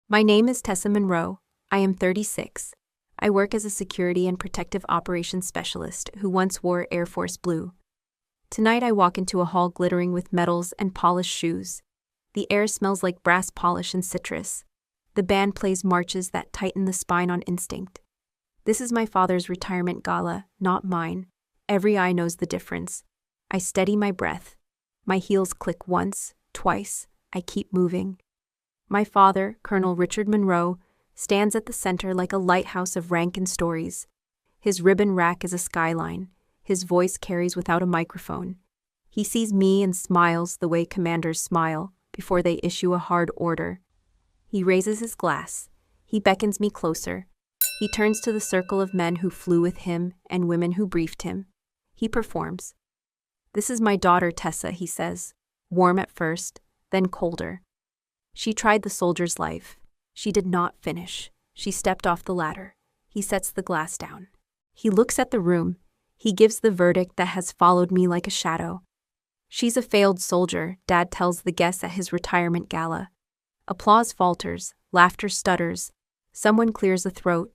My name is Tessa Monroe. I am 36. I work as a security and protective operations specialist who once wore Air Force Blue. Tonight I walk into a hall glittering with medals and polished shoes. The air smells like brass polish and citrus. The band plays marches that tighten the spine on instinct. This is my father's retirement gala, not mine. Every eye knows the difference. I steady my breath. My heels click once, twice. I keep moving. My father, Colonel Richard Monroe, stands at the center like a lighthouse of rank and stories. His ribbon rack is a skyline. His voice carries without a microphone. He sees me and smiles the way commanders smile before they issue a hard order. He raises his glass. He beckons me closer. He turns to the circle of men who flew with him and women who briefed him. He performs. "This is my daughter, Tessa," he says, warm at first, then colder. She tried the soldier's life. She did not finish. She stepped off the ladder. He sets the glass down. He looks at the room. He gives the verdict that has followed me like a shadow. "She's a failed soldier," Dad tells the guests at his retirement gala. Applause falters, laughter stutters. Someone clears a throat.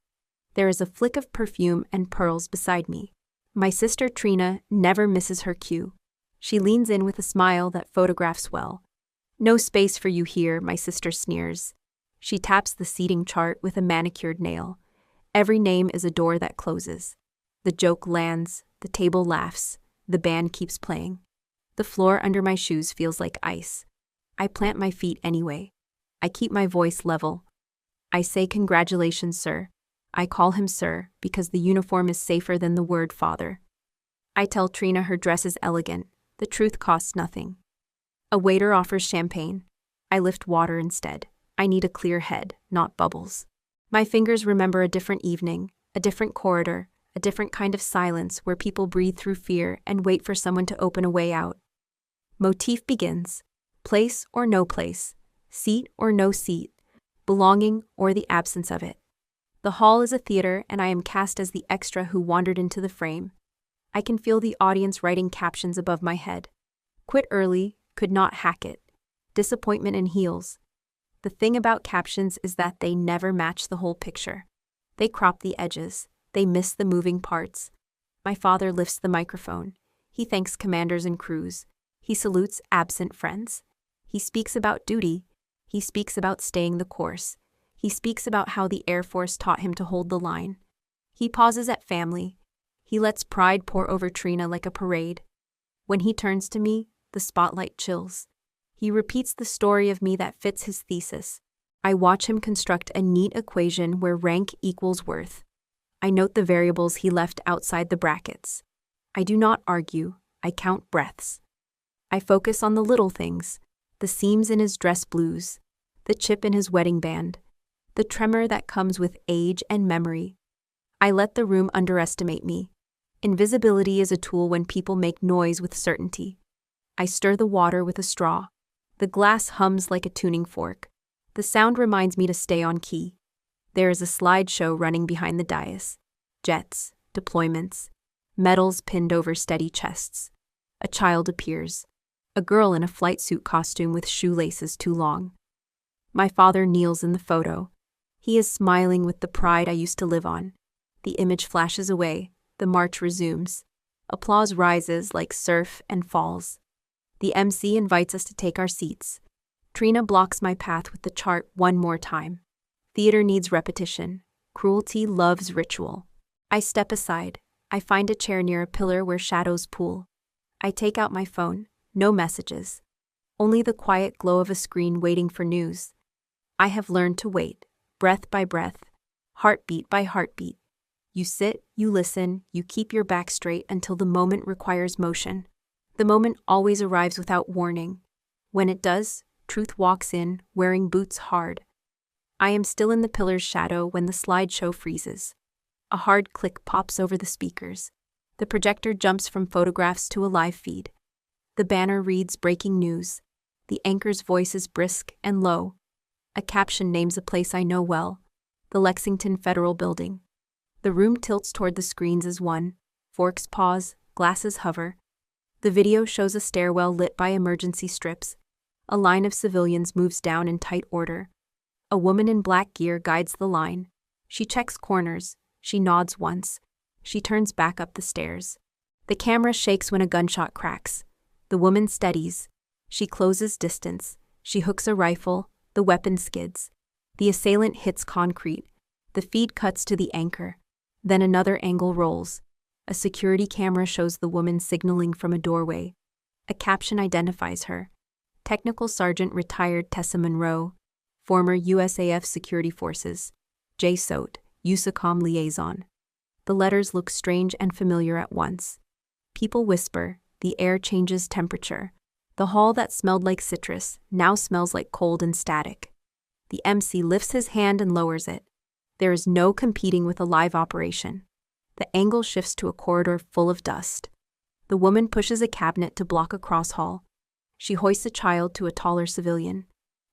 There is a flick of perfume and pearls beside me. My sister Trina never misses her cue. She leans in with a smile that photographs well. "No space for you here," my sister sneers. She taps the seating chart with a manicured nail. Every name is a door that closes. The joke lands, the table laughs, the band keeps playing. The floor under my shoes feels like ice. I plant my feet anyway. I keep my voice level. I say, "Congratulations, sir." I call him sir because the uniform is safer than the word father. I tell Trina her dress is elegant. The truth costs nothing. A waiter offers champagne. I lift water instead. I need a clear head, not bubbles. My fingers remember a different evening, a different corridor, a different kind of silence where people breathe through fear and wait for someone to open a way out. Motif begins. Place or no place, seat or no seat, belonging or the absence of it. The hall is a theater and I am cast as the extra who wandered into the frame. I can feel the audience writing captions above my head. Quit early, could not hack it. Disappointment in heels. The thing about captions is that they never match the whole picture. They crop the edges. They miss the moving parts. My father lifts the microphone. He thanks commanders and crews. He salutes absent friends. He speaks about duty. He speaks about staying the course. He speaks about how the Air Force taught him to hold the line. He pauses at family. He lets pride pour over Trina like a parade. When he turns to me, the spotlight chills. He repeats the story of me that fits his thesis. I watch him construct a neat equation where rank equals worth. I note the variables he left outside the brackets. I do not argue. I count breaths. I focus on the little things, the seams in his dress blues, the chip in his wedding band, the tremor that comes with age and memory. I let the room underestimate me. Invisibility is a tool when people make noise with certainty. I stir the water with a straw. The glass hums like a tuning fork. The sound reminds me to stay on key. There is a slideshow running behind the dais. Jets, deployments, medals pinned over steady chests. A child appears. A girl in a flight suit costume with shoelaces too long. My father kneels in the photo. He is smiling with the pride I used to live on. The image flashes away. The march resumes. Applause rises like surf and falls. The MC invites us to take our seats. Trina blocks my path with the chart one more time. Theater needs repetition. Cruelty loves ritual. I step aside. I find a chair near a pillar where shadows pool. I take out my phone. No messages. Only the quiet glow of a screen waiting for news. I have learned to wait, breath by breath, heartbeat by heartbeat. You sit, you listen, you keep your back straight until the moment requires motion. The moment always arrives without warning. When it does, truth walks in, wearing boots hard. I am still in the pillar's shadow when the slideshow freezes. A hard click pops over the speakers. The projector jumps from photographs to a live feed. The banner reads breaking news. The anchor's voice is brisk and low. A caption names a place I know well, the Lexington Federal Building. The room tilts toward the screens as one. Forks pause, glasses hover. The video shows a stairwell lit by emergency strips. A line of civilians moves down in tight order. A woman in black gear guides the line. She checks corners. She nods once. She turns back up the stairs. The camera shakes when a gunshot cracks. The woman steadies. She closes distance. She hooks a rifle. The weapon skids. The assailant hits concrete. The feed cuts to the anchor. Then another angle rolls. A security camera shows the woman signaling from a doorway. A caption identifies her. Technical Sergeant Retired Tessa Monroe, former USAF Security Forces. JSOT, USACOM Liaison. The letters look strange and familiar at once. People whisper. The air changes temperature. The hall that smelled like citrus now smells like cold and static. The MC lifts his hand and lowers it. There is no competing with a live operation. The angle shifts to a corridor full of dust. The woman pushes a cabinet to block a cross hall. She hoists a child to a taller civilian.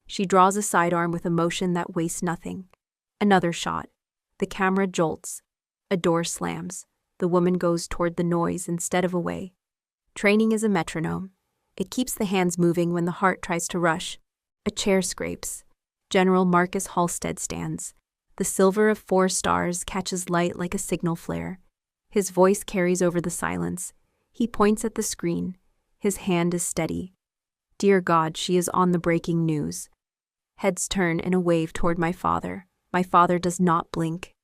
She draws a sidearm with a motion that wastes nothing. Another shot. The camera jolts. A door slams. The woman goes toward the noise instead of away. Training is a metronome. It keeps the hands moving when the heart tries to rush. A chair scrapes. General Marcus Halstead stands. The silver of 4 stars catches light like a signal flare. His voice carries over the silence. He points at the screen. His hand is steady. Dear God, she is on the breaking news. Heads turn in a wave toward my father. My father does not blink.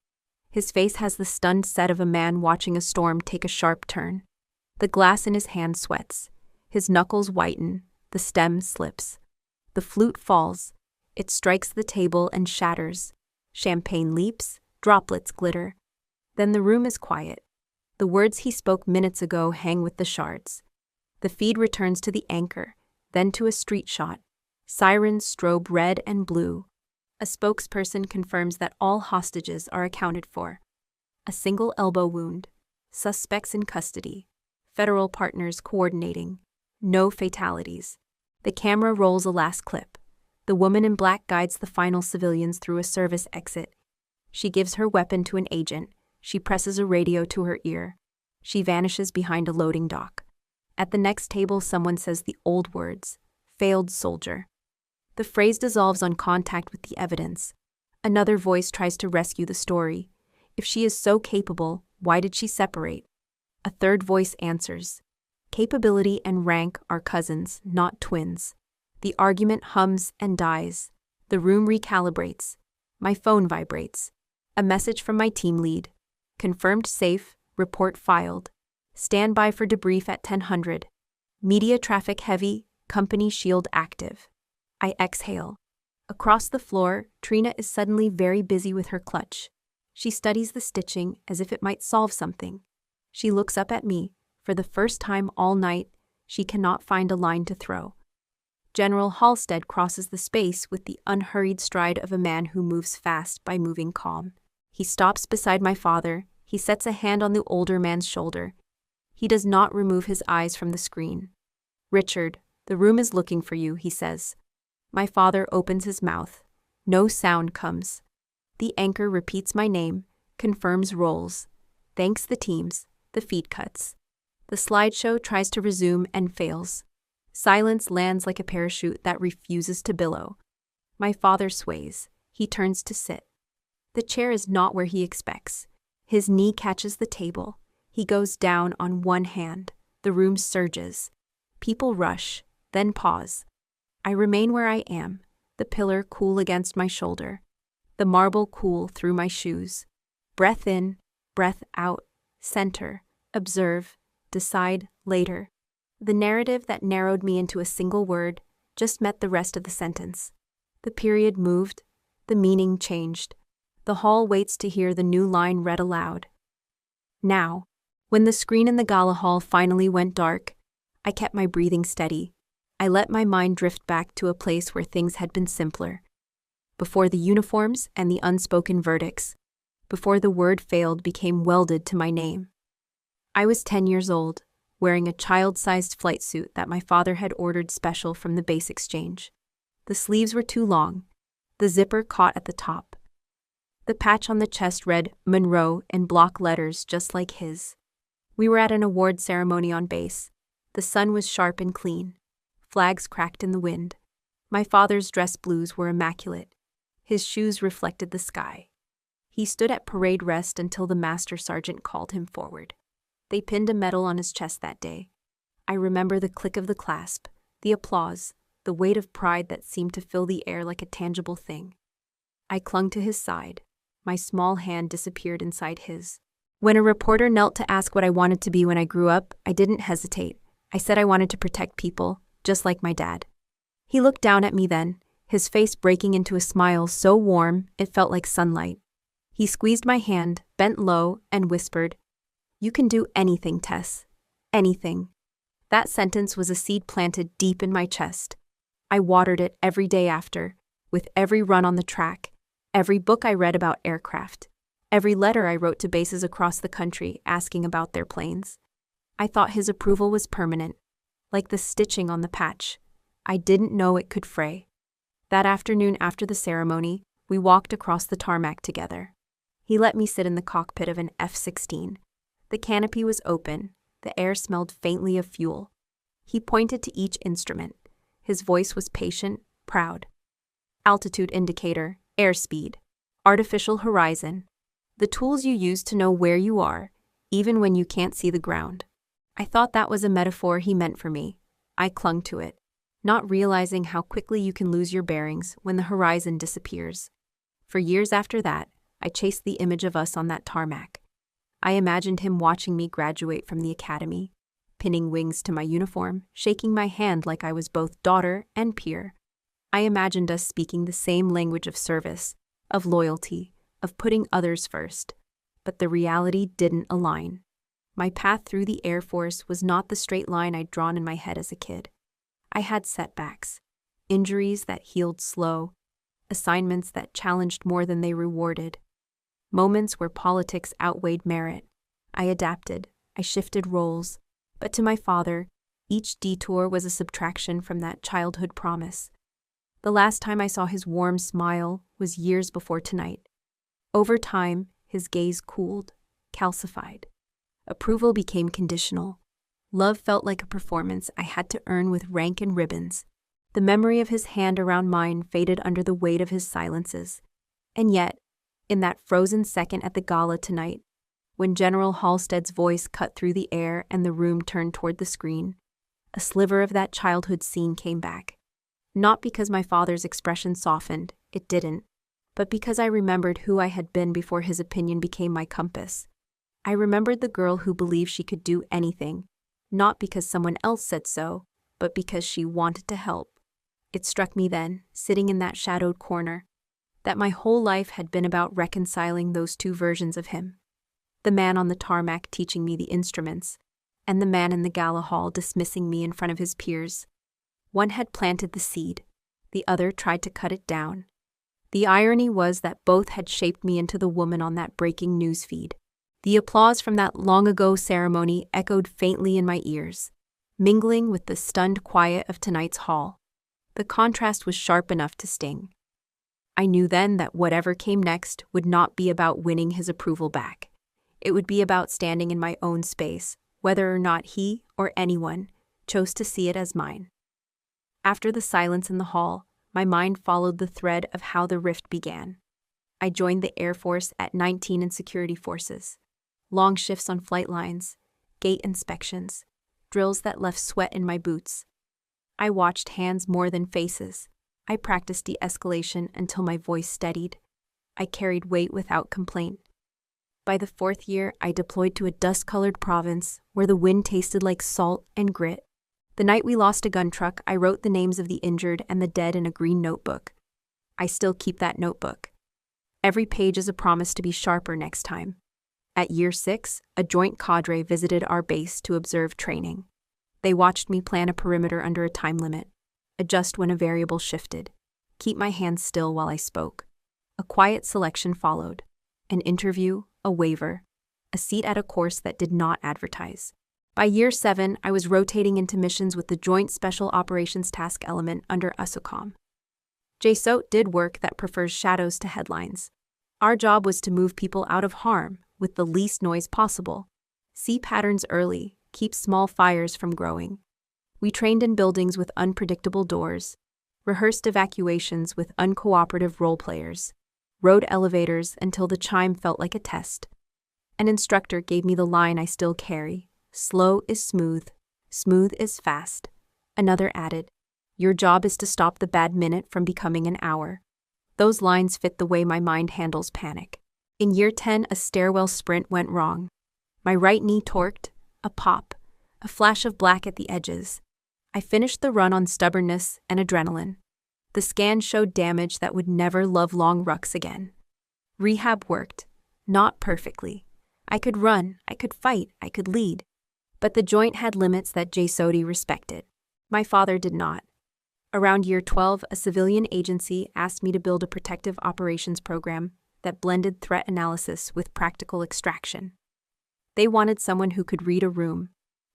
His face has the stunned set of a man watching a storm take a sharp turn. The glass in his hand sweats. His knuckles whiten. The stem slips. The flute falls. It strikes the table and shatters. Champagne leaps. Droplets glitter. Then the room is quiet. The words he spoke minutes ago hang with the shards. The feed returns to the anchor, then to a street shot. Sirens strobe red and blue. A spokesperson confirms that all hostages are accounted for. A single elbow wound. Suspects in custody. Federal partners coordinating. No fatalities. The camera rolls a last clip. The woman in black guides the final civilians through a service exit. She gives her weapon to an agent. She presses a radio to her ear. She vanishes behind a loading dock. At the next table, someone says the old words, failed soldier. The phrase dissolves on contact with the evidence. Another voice tries to rescue the story. If she is so capable, why did she separate? A third voice answers. Capability and rank are cousins, not twins. The argument hums and dies. The room recalibrates. My phone vibrates. A message from my team lead. Confirmed safe, report filed. Stand by for debrief at 10:00. Media traffic heavy, company shield active. I exhale. Across the floor, Trina is suddenly very busy with her clutch. She studies the stitching as if it might solve something. She looks up at me. For the first time all night, she cannot find a line to throw. General Halstead crosses the space with the unhurried stride of a man who moves fast by moving calm. He stops beside my father. He sets a hand on the older man's shoulder. He does not remove his eyes from the screen. Richard, the room is looking for you, he says. My father opens his mouth. No sound comes. The anchor repeats my name, confirms roles. Thanks the teams, the feed cuts. The slideshow tries to resume and fails. Silence lands like a parachute that refuses to billow. My father sways. He turns to sit. The chair is not where he expects. His knee catches the table. He goes down on one hand. The room surges. People rush, then pause. I remain where I am, the pillar cool against my shoulder, the marble cool through my shoes. Breath in, breath out, center, observe, decide later. The narrative that narrowed me into a single word just met the rest of the sentence. The period moved, the meaning changed. The hall waits to hear the new line read aloud. Now, when the screen in the Gala hall finally went dark, I kept my breathing steady. I let my mind drift back to a place where things had been simpler. Before the uniforms and the unspoken verdicts, before the word failed became welded to my name. I was 10 years old, wearing a child-sized flight suit that my father had ordered special from the base exchange. The sleeves were too long. The zipper caught at the top. The patch on the chest read Monroe in block letters just like his. We were at an award ceremony on base. The sun was sharp and clean. Flags cracked in the wind. My father's dress blues were immaculate. His shoes reflected the sky. He stood at parade rest until the master sergeant called him forward. They pinned a medal on his chest that day. I remember the click of the clasp, the applause, the weight of pride that seemed to fill the air like a tangible thing. I clung to his side. My small hand disappeared inside his. When a reporter knelt to ask what I wanted to be when I grew up, I didn't hesitate. I said I wanted to protect people, just like my dad. He looked down at me then, his face breaking into a smile so warm it felt like sunlight. He squeezed my hand, bent low, and whispered, "You can do anything, Tess. Anything." That sentence was a seed planted deep in my chest. I watered it every day after, with every run on the track, every book I read about aircraft, every letter I wrote to bases across the country asking about their planes. I thought his approval was permanent, like the stitching on the patch. I didn't know it could fray. That afternoon after the ceremony, we walked across the tarmac together. He let me sit in the cockpit of an F-16. The canopy was open. The air smelled faintly of fuel. He pointed to each instrument. His voice was patient, proud. Altitude indicator, airspeed, artificial horizon. The tools you use to know where you are, even when you can't see the ground. I thought that was a metaphor he meant for me. I clung to it, not realizing how quickly you can lose your bearings when the horizon disappears. For years after that, I chased the image of us on that tarmac. I imagined him watching me graduate from the academy, pinning wings to my uniform, shaking my hand like I was both daughter and peer. I imagined us speaking the same language of service, of loyalty, of putting others first. But the reality didn't align. My path through the Air Force was not the straight line I'd drawn in my head as a kid. I had setbacks, injuries that healed slow, assignments that challenged more than they rewarded, moments where politics outweighed merit. I adapted, I shifted roles, but to my father, each detour was a subtraction from that childhood promise. The last time I saw his warm smile was years before tonight. Over time, his gaze cooled, calcified. Approval became conditional. Love felt like a performance I had to earn with rank and ribbons. The memory of his hand around mine faded under the weight of his silences. And yet, in that frozen second at the gala tonight, when General Halstead's voice cut through the air and the room turned toward the screen, a sliver of that childhood scene came back. Not because my father's expression softened, it didn't, but because I remembered who I had been before his opinion became my compass. I remembered the girl who believed she could do anything, not because someone else said so, but because she wanted to help. It struck me then, sitting in that shadowed corner, that my whole life had been about reconciling those two versions of him. The man on the tarmac teaching me the instruments, and the man in the gala hall dismissing me in front of his peers. One had planted the seed, the other tried to cut it down. The irony was that both had shaped me into the woman on that breaking news feed. The applause from that long-ago ceremony echoed faintly in my ears, mingling with the stunned quiet of tonight's hall. The contrast was sharp enough to sting. I knew then that whatever came next would not be about winning his approval back. It would be about standing in my own space, whether or not he or anyone chose to see it as mine. After the silence in the hall, my mind followed the thread of how the rift began. I joined the Air Force at 19 in security forces. Long shifts on flight lines, gate inspections, drills that left sweat in my boots. I watched hands more than faces. I practiced de-escalation until my voice steadied. I carried weight without complaint. By the 4th year, I deployed to a dust-colored province where the wind tasted like salt and grit. The night we lost a gun truck, I wrote the names of the injured and the dead in a green notebook. I still keep that notebook. Every page is a promise to be sharper next time. At year 6, a joint cadre visited our base to observe training. They watched me plan a perimeter under a time limit, adjust when a variable shifted, keep my hands still while I spoke. A quiet selection followed. An interview, a waiver, a seat at a course that did not advertise. By year 7, I was rotating into missions with the Joint Special Operations Task Element under USOCOM. JSOT did work that prefers shadows to headlines. Our job was to move people out of harm with the least noise possible. See patterns early, keep small fires from growing. We trained in buildings with unpredictable doors, rehearsed evacuations with uncooperative role players, rode elevators until the chime felt like a test. An instructor gave me the line I still carry: slow is smooth, smooth is fast. Another added, your job is to stop the bad minute from becoming an hour. Those lines fit the way my mind handles panic. In year 10, a stairwell sprint went wrong. My right knee torqued, a pop, a flash of black at the edges. I finished the run on stubbornness and adrenaline. The scan showed damage that would never love long rucks again. Rehab worked, not perfectly. I could run, I could fight, I could lead. But the joint had limits that Jay Sodi respected. My father did not. Around year 12, a civilian agency asked me to build a protective operations program that blended threat analysis with practical extraction. They wanted someone who could read a room,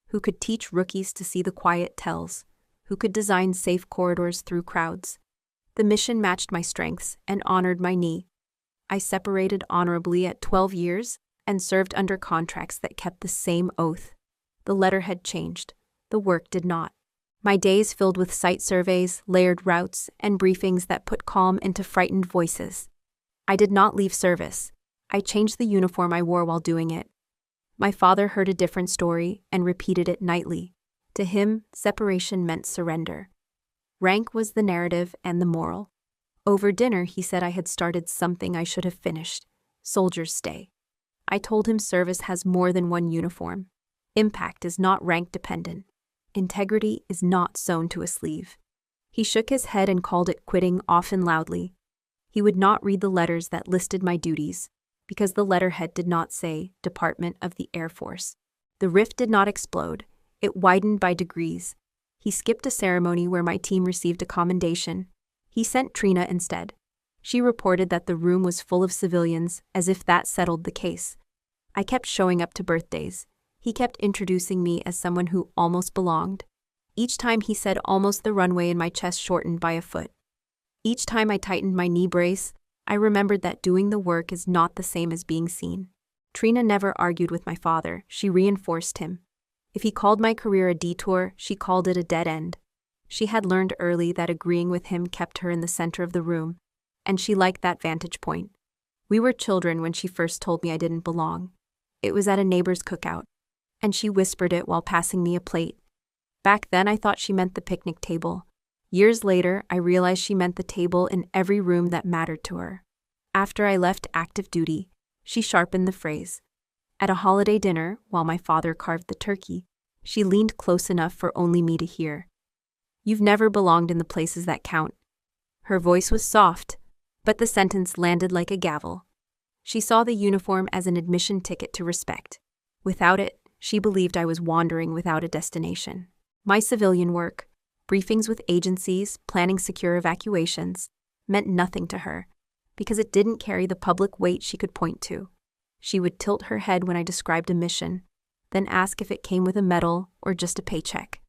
who could teach rookies to see the quiet tells, who could design safe corridors through crowds. The mission matched my strengths and honored my knee. I separated honorably at 12 years and served under contracts that kept the same oath. The letterhead changed. The work did not. My days filled with site surveys, layered routes, and briefings that put calm into frightened voices. I did not leave service. I changed the uniform I wore while doing it. My father heard a different story and repeated it nightly. To him, separation meant surrender. Rank was the narrative and the moral. Over dinner, he said I had started something I should have finished. Soldiers stay. I told him service has more than one uniform. Impact is not rank dependent. Integrity is not sewn to a sleeve. He shook his head and called it quitting, often loudly. He would not read the letters that listed my duties, because the letterhead did not say Department of the Air Force. The rift did not explode. It widened by degrees. He skipped a ceremony where my team received a commendation. He sent Trina instead. She reported that the room was full of civilians, as if that settled the case. I kept showing up to birthdays. He kept introducing me as someone who almost belonged. Each time he said almost, the runway in my chest shortened by a foot. Each time I tightened my knee brace, I remembered that doing the work is not the same as being seen. Trina never argued with my father. She reinforced him. If he called my career a detour, she called it a dead end. She had learned early that agreeing with him kept her in the center of the room, and she liked that vantage point. We were children when she first told me I didn't belong. It was at a neighbor's cookout, and she whispered it while passing me a plate. Back then, I thought she meant the picnic table. Years later, I realized she meant the table in every room that mattered to her. After I left active duty, she sharpened the phrase. At a holiday dinner, while my father carved the turkey, she leaned close enough for only me to hear. You've never belonged in the places that count. Her voice was soft, but the sentence landed like a gavel. She saw the uniform as an admission ticket to respect. Without it, she believed I was wandering without a destination. My civilian work, briefings with agencies, planning secure evacuations, meant nothing to her, because it didn't carry the public weight she could point to. She would tilt her head when I described a mission, then ask if it came with a medal or just a paycheck.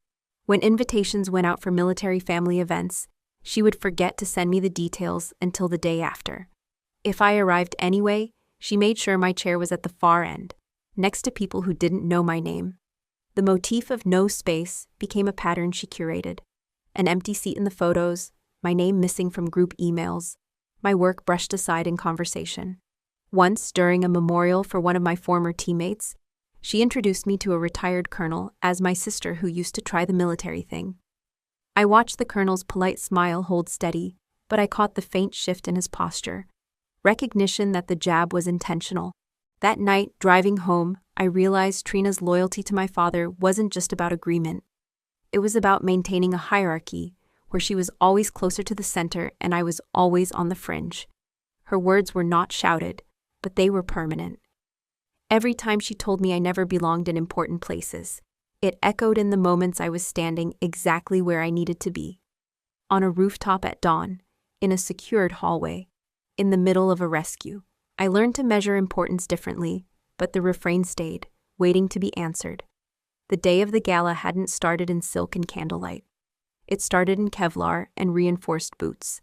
When invitations went out for military family events, she would forget to send me the details until the day after. If I arrived anyway, she made sure my chair was at the far end, next to people who didn't know my name. The motif of no space became a pattern she curated. An empty seat in the photos, my name missing from group emails, my work brushed aside in conversation. Once, during a memorial for one of my former teammates, she introduced me to a retired colonel as my sister who used to try the military thing. I watched the colonel's polite smile hold steady, but I caught the faint shift in his posture. Recognition that the jab was intentional. That night, driving home, I realized Trina's loyalty to my father wasn't just about agreement. It was about maintaining a hierarchy where she was always closer to the center and I was always on the fringe. Her words were not shouted, but they were permanent. Every time she told me I never belonged in important places, it echoed in the moments I was standing exactly where I needed to be. On a rooftop at dawn, in a secured hallway, in the middle of a rescue. I learned to measure importance differently, but the refrain stayed, waiting to be answered. The day of the gala hadn't started in silk and candlelight. It started in Kevlar and reinforced boots.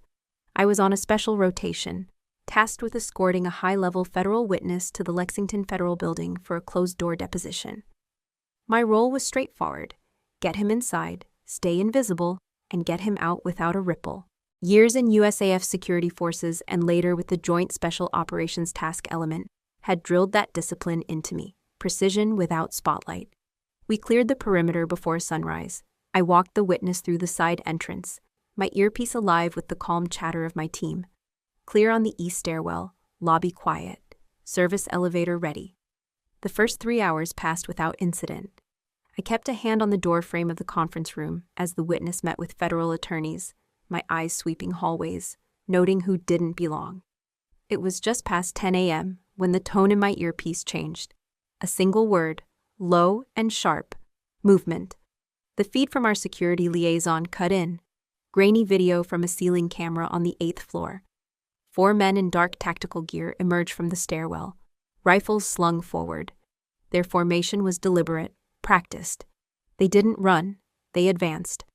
I was on a special rotation, tasked with escorting a high-level federal witness to the Lexington Federal Building for a closed-door deposition. My role was straightforward: get him inside, stay invisible, and get him out without a ripple. Years in USAF security forces and later with the Joint Special Operations Task Element had drilled that discipline into me, precision without spotlight. We cleared the perimeter before sunrise. I walked the witness through the side entrance, my earpiece alive with the calm chatter of my team. Clear on the east stairwell, lobby quiet, service elevator ready. The first 3 hours passed without incident. I kept a hand on the doorframe of the conference room as the witness met with federal attorneys, my eyes sweeping hallways, noting who didn't belong. It was just past 10 a.m. when the tone in my earpiece changed. A single word, low and sharp, movement. The feed from our security liaison cut in. Grainy video from a ceiling camera on the 8th floor. 4 men in dark tactical gear emerged from the stairwell, rifles slung forward. Their formation was deliberate, practiced. They didn't run, they advanced.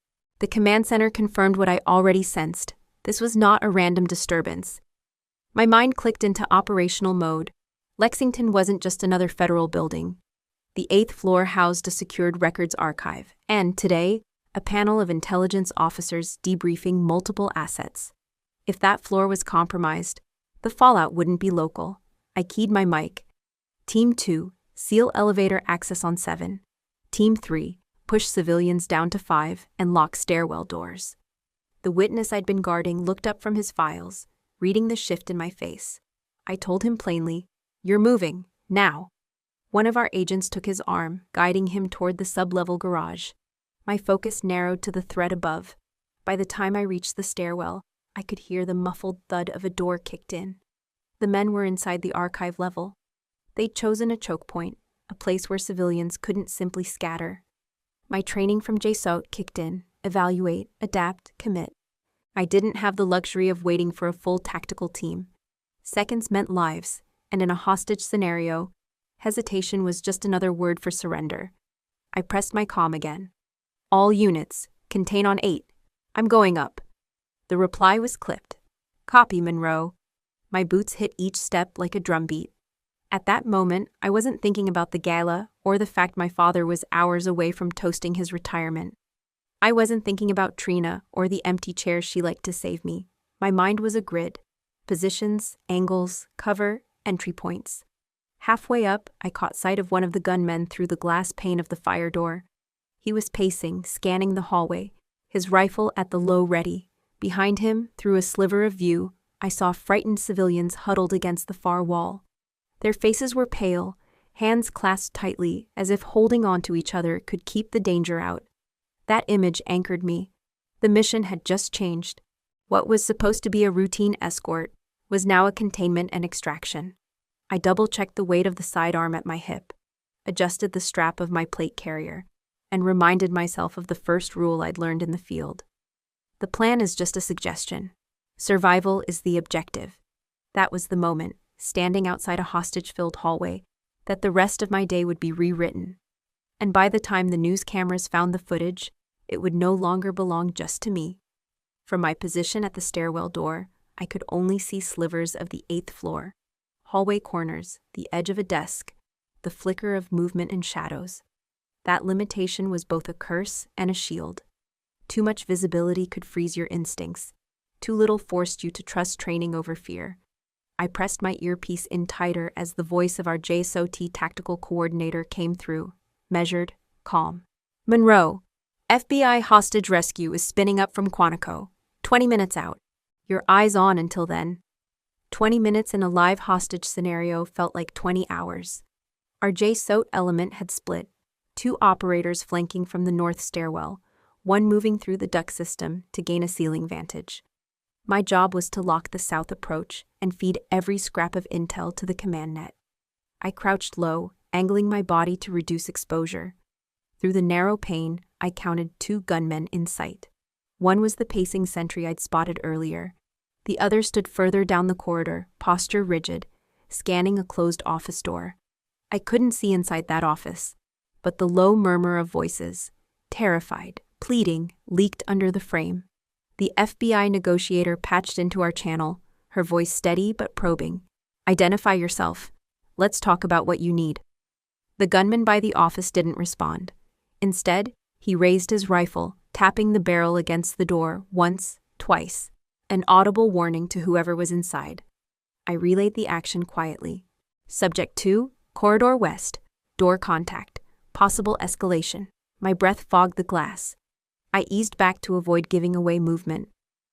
The command center confirmed what I already sensed. This was not a random disturbance. My mind clicked into operational mode. Lexington wasn't just another federal building. The 8th floor housed a secured records archive, and today, a panel of intelligence officers debriefing multiple assets. If that floor was compromised, the fallout wouldn't be local. I keyed my mic. Team 2, seal elevator access on 7. Team 3, push civilians down to 5 and lock stairwell doors. The witness I'd been guarding looked up from his files, reading the shift in my face. I told him plainly, "You're moving, now." One of our agents took his arm, guiding him toward the sub-level garage. My focus narrowed to the threat above. By the time I reached the stairwell, I could hear the muffled thud of a door kicked in. The men were inside the archive level. They'd chosen a choke point, a place where civilians couldn't simply scatter. My training from JSOT kicked in, evaluate, adapt, commit. I didn't have the luxury of waiting for a full tactical team. Seconds meant lives, and in a hostage scenario, hesitation was just another word for surrender. I pressed my comm again. "All units, contain on 8. I'm going up." The reply was clipped. "Copy, Monroe." My boots hit each step like a drumbeat. At that moment, I wasn't thinking about the gala or the fact my father was hours away from toasting his retirement. I wasn't thinking about Trina or the empty chairs she liked to save me. My mind was a grid. Positions, angles, cover, entry points. Halfway up, I caught sight of one of the gunmen through the glass pane of the fire door. He was pacing, scanning the hallway, his rifle at the low ready. Behind him, through a sliver of view, I saw frightened civilians huddled against the far wall. Their faces were pale, hands clasped tightly, as if holding on to each other could keep the danger out. That image anchored me. The mission had just changed. What was supposed to be a routine escort was now a containment and extraction. I double-checked the weight of the sidearm at my hip, adjusted the strap of my plate carrier, and reminded myself of the first rule I'd learned in the field. The plan is just a suggestion. Survival is the objective. That was the moment, standing outside a hostage-filled hallway, that the rest of my day would be rewritten. And by the time the news cameras found the footage, it would no longer belong just to me. From my position at the stairwell door, I could only see slivers of the 8th floor, hallway corners, the edge of a desk, the flicker of movement and shadows. That limitation was both a curse and a shield. Too much visibility could freeze your instincts. Too little forced you to trust training over fear. I pressed my earpiece in tighter as the voice of our JSOT tactical coordinator came through, measured, calm. "Monroe, FBI hostage rescue is spinning up from Quantico. 20 minutes out. Your eyes on until then." 20 minutes in a live hostage scenario felt like 20 hours. Our JSOT element had split, 2 operators flanking from the north stairwell, one moving through the duct system to gain a ceiling vantage. My job was to lock the south approach and feed every scrap of intel to the command net. I crouched low, angling my body to reduce exposure. Through the narrow pane, I counted 2 gunmen in sight. One was the pacing sentry I'd spotted earlier. The other stood further down the corridor, posture rigid, scanning a closed office door. I couldn't see inside that office, but the low murmur of voices, terrified, pleading, leaked under the frame. The FBI negotiator patched into our channel, her voice steady but probing. "Identify yourself. Let's talk about what you need." The gunman by the office didn't respond. Instead, he raised his rifle, tapping the barrel against the door once, twice. An audible warning to whoever was inside. I relayed the action quietly. Subject 2, corridor west, door contact, possible escalation. My breath fogged the glass. I eased back to avoid giving away movement.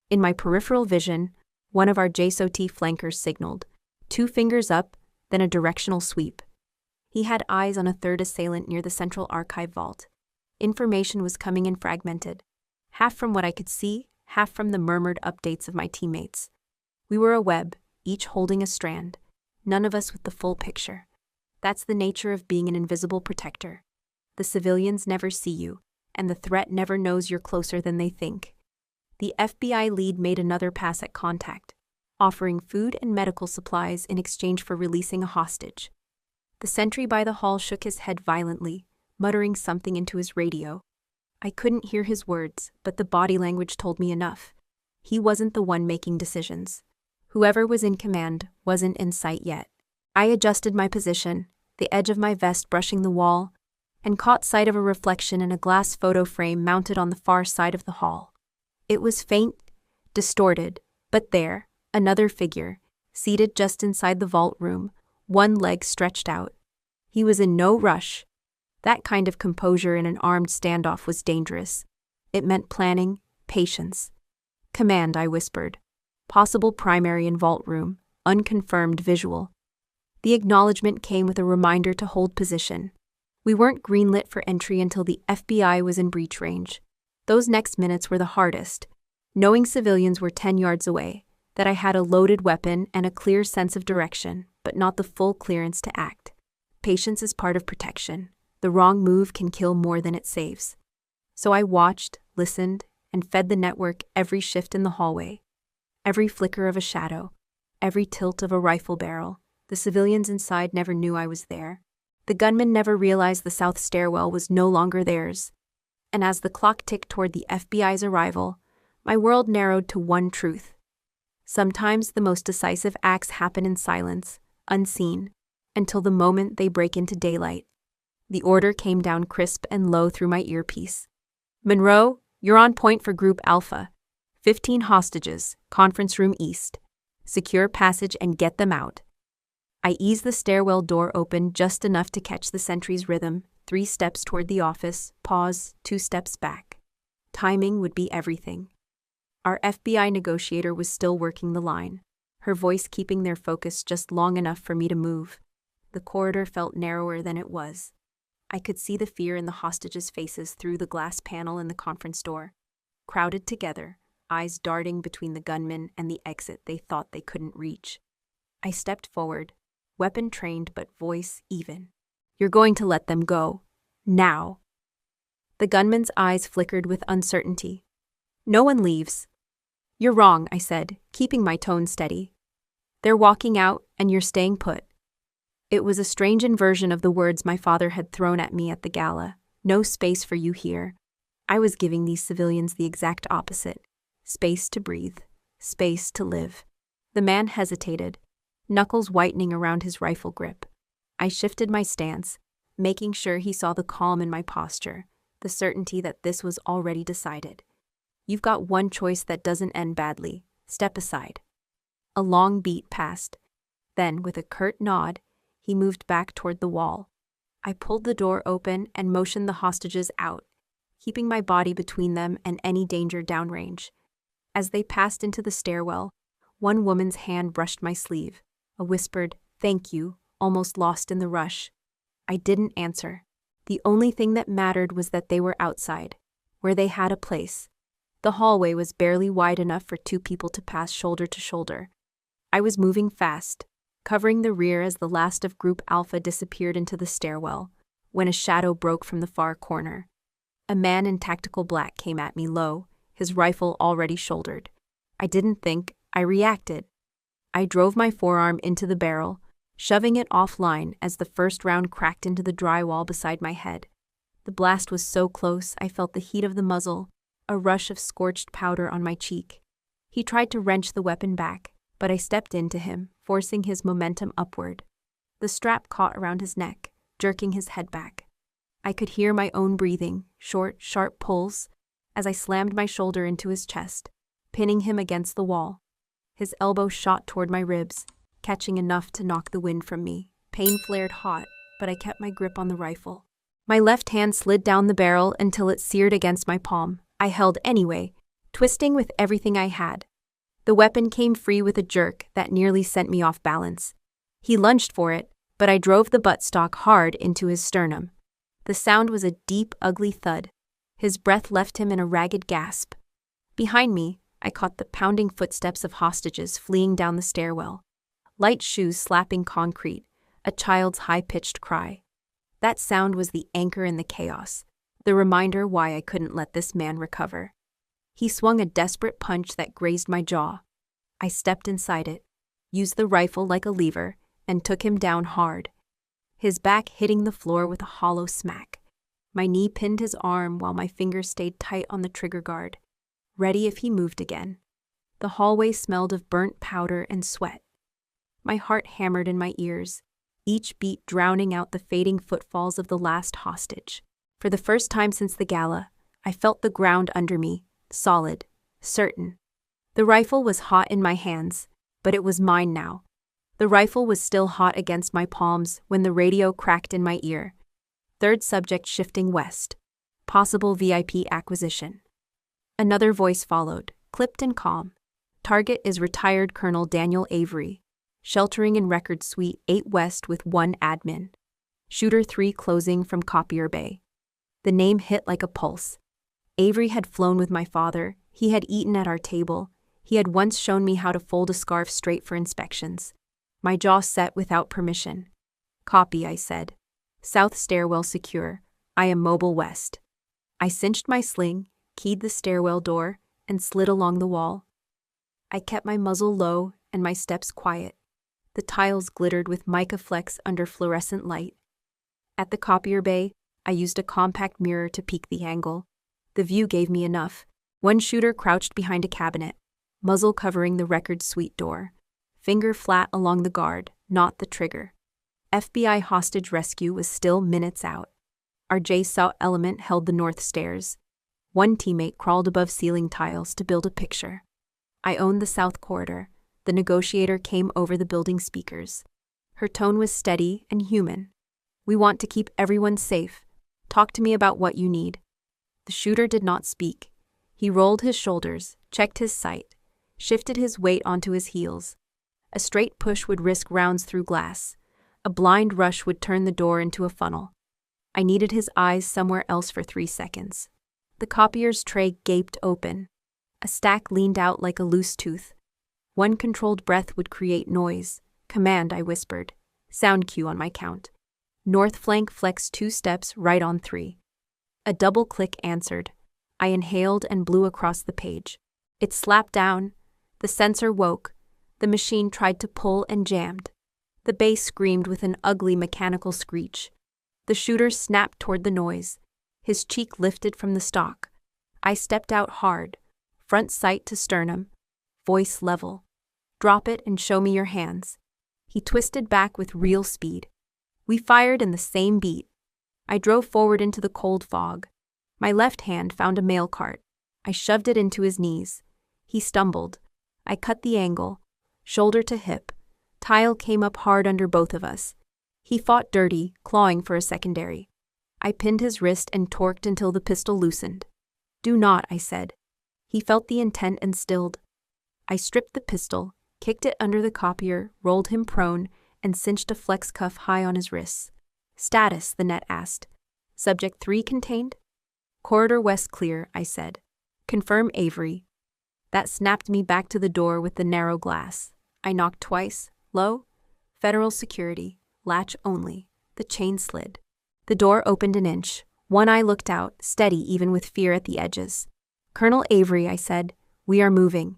In my peripheral vision, one of our JSOT flankers signaled. 2 fingers up, then a directional sweep. He had eyes on a third assailant near the central archive vault. Information was coming in fragmented. Half from what I could see, half from the murmured updates of my teammates. We were a web, each holding a strand, none of us with the full picture. That's the nature of being an invisible protector. The civilians never see you, and the threat never knows you're closer than they think. The FBI lead made another pass at contact, offering food and medical supplies in exchange for releasing a hostage. The sentry by the hall shook his head violently, muttering something into his radio. I couldn't hear his words, but the body language told me enough. He wasn't the one making decisions. Whoever was in command wasn't in sight yet. I adjusted my position, the edge of my vest brushing the wall, and caught sight of a reflection in a glass photo frame mounted on the far side of the hall. It was faint, distorted, but there, another figure, seated just inside the vault room, one leg stretched out. He was in no rush. That kind of composure in an armed standoff was dangerous. It meant planning, patience. Command, I whispered. Possible primary in vault room, unconfirmed visual. The acknowledgement came with a reminder to hold position. We weren't greenlit for entry until the FBI was in breach range. Those next minutes were the hardest, knowing civilians were 10 yards away, that I had a loaded weapon and a clear sense of direction, but not the full clearance to act. Patience is part of protection. The wrong move can kill more than it saves. So I watched, listened, and fed the network every shift in the hallway. Every flicker of a shadow, every tilt of a rifle barrel. The civilians inside never knew I was there. The gunmen never realized the south stairwell was no longer theirs. And as the clock ticked toward the FBI's arrival, my world narrowed to one truth. Sometimes the most decisive acts happen in silence, unseen, until the moment they break into daylight. The order came down crisp and low through my earpiece. Monroe, you're on point for Group Alpha. 15 hostages, conference room east. Secure passage and get them out. I eased the stairwell door open just enough to catch the sentry's rhythm, 3 steps toward the office, pause, 2 steps back. Timing would be everything. Our FBI negotiator was still working the line, her voice keeping their focus just long enough for me to move. The corridor felt narrower than it was. I could see the fear in the hostages' faces through the glass panel in the conference door. Crowded together, eyes darting between the gunmen and the exit they thought they couldn't reach. I stepped forward, weapon trained but voice even. You're going to let them go. Now. The gunman's eyes flickered with uncertainty. No one leaves. You're wrong, I said, keeping my tone steady. They're walking out, and you're staying put. It was a strange inversion of the words my father had thrown at me at the gala. No space for you here. I was giving these civilians the exact opposite. Space to breathe. Space to live. The man hesitated, knuckles whitening around his rifle grip. I shifted my stance, making sure he saw the calm in my posture, the certainty that this was already decided. You've got one choice that doesn't end badly. Step aside. A long beat passed. Then, with a curt nod, he moved back toward the wall. I pulled the door open and motioned the hostages out, keeping my body between them and any danger downrange. As they passed into the stairwell, one woman's hand brushed my sleeve. A whispered, "Thank you," almost lost in the rush. I didn't answer. The only thing that mattered was that they were outside, where they had a place. The hallway was barely wide enough for 2 people to pass shoulder to shoulder. I was moving fast, covering the rear as the last of Group Alpha disappeared into the stairwell, when a shadow broke from the far corner. A man in tactical black came at me low, his rifle already shouldered. I didn't think, I reacted. I drove my forearm into the barrel, shoving it offline as the first round cracked into the drywall beside my head. The blast was so close I felt the heat of the muzzle, a rush of scorched powder on my cheek. He tried to wrench the weapon back, but I stepped into him, forcing his momentum upward. The strap caught around his neck, jerking his head back. I could hear my own breathing, short, sharp pulls, as I slammed my shoulder into his chest. pinning him against the wall. His elbow shot toward my ribs, catching enough to knock the wind from me. Pain flared hot, but I kept my grip on the rifle. My left hand slid down the barrel until it seared against my palm. I held anyway, twisting with everything I had. The weapon came free with a jerk that nearly sent me off balance. He lunged for it, but I drove the buttstock hard into his sternum. The sound was a deep, ugly thud. His breath left him in a ragged gasp. Behind me, I caught the pounding footsteps of hostages fleeing down the stairwell. Light shoes slapping concrete, a child's high-pitched cry. That sound was the anchor in the chaos, the reminder why I couldn't let this man recover. He swung a desperate punch that grazed my jaw. I stepped inside it, used the rifle like a lever, and took him down hard. His back hitting the floor with a hollow smack. My knee pinned his arm while my fingers stayed tight on the trigger guard, ready if he moved again. The hallway smelled of burnt powder and sweat. My heart hammered in my ears, each beat drowning out the fading footfalls of the last hostage. For the first time since the Gala, I felt the ground under me, solid, certain. The rifle was hot in my hands, but it was mine now. The rifle was still hot against my palms when the radio cracked in my ear. Third subject shifting west. Possible VIP acquisition. Another voice followed, clipped and calm. Target is retired Colonel Daniel Avery, sheltering in Record Suite 8 West with 1 admin. Shooter 3 closing from Copier Bay. The name hit like a pulse. Avery had flown with my father, he had eaten at our table, he had once shown me how to fold a scarf straight for inspections. My jaw set without permission. Copy, I said. South stairwell secure. I am mobile west. I cinched my sling, keyed the stairwell door, and slid along the wall. I kept my muzzle low and my steps quiet. The tiles glittered with mica flecks under fluorescent light. At the copier bay, I used a compact mirror to peek the angle. The view gave me enough. One shooter crouched behind a cabinet, muzzle covering the record suite door. Finger flat along the guard, not the trigger. FBI hostage rescue was still minutes out. Our JSOW element held the north stairs. One teammate crawled above ceiling tiles to build a picture. I owned the south corridor. The negotiator came over the building speakers. Her tone was steady and human. We want to keep everyone safe. Talk to me about what you need. The shooter did not speak. He rolled his shoulders, checked his sight, shifted his weight onto his heels. A straight push would risk rounds through glass. A blind rush would turn the door into a funnel. I needed his eyes somewhere else for 3 seconds. The copier's tray gaped open. A stack leaned out like a loose tooth. One controlled breath would create noise. Command, I whispered. Sound cue on my count. North flank flex 2 steps right on 3. A double click answered. I inhaled and blew across the page. It slapped down. The sensor woke. The machine tried to pull and jammed. The bass screamed with an ugly mechanical screech. The shooter snapped toward the noise. His cheek lifted from the stock. I stepped out hard, front sight to sternum, voice level. Drop it and show me your hands. He twisted back with real speed. We fired in the same beat. I drove forward into the cold fog. My left hand found a mail cart. I shoved it into his knees. He stumbled. I cut the angle, shoulder to hip. Tile came up hard under both of us. He fought dirty, clawing for a secondary. I pinned his wrist and torqued until the pistol loosened. Do not, I said. He felt the intent and stilled. I stripped the pistol, kicked it under the copier, rolled him prone, and cinched a flex cuff high on his wrists. Status, the net asked. Subject 3 contained? Corridor west clear, I said. Confirm Avery. That snapped me back to the door with the narrow glass. I knocked twice. Low? Federal security. Latch only. The chain slid. The door opened an inch. One eye looked out, steady even with fear at the edges. Colonel Avery, I said, we are moving.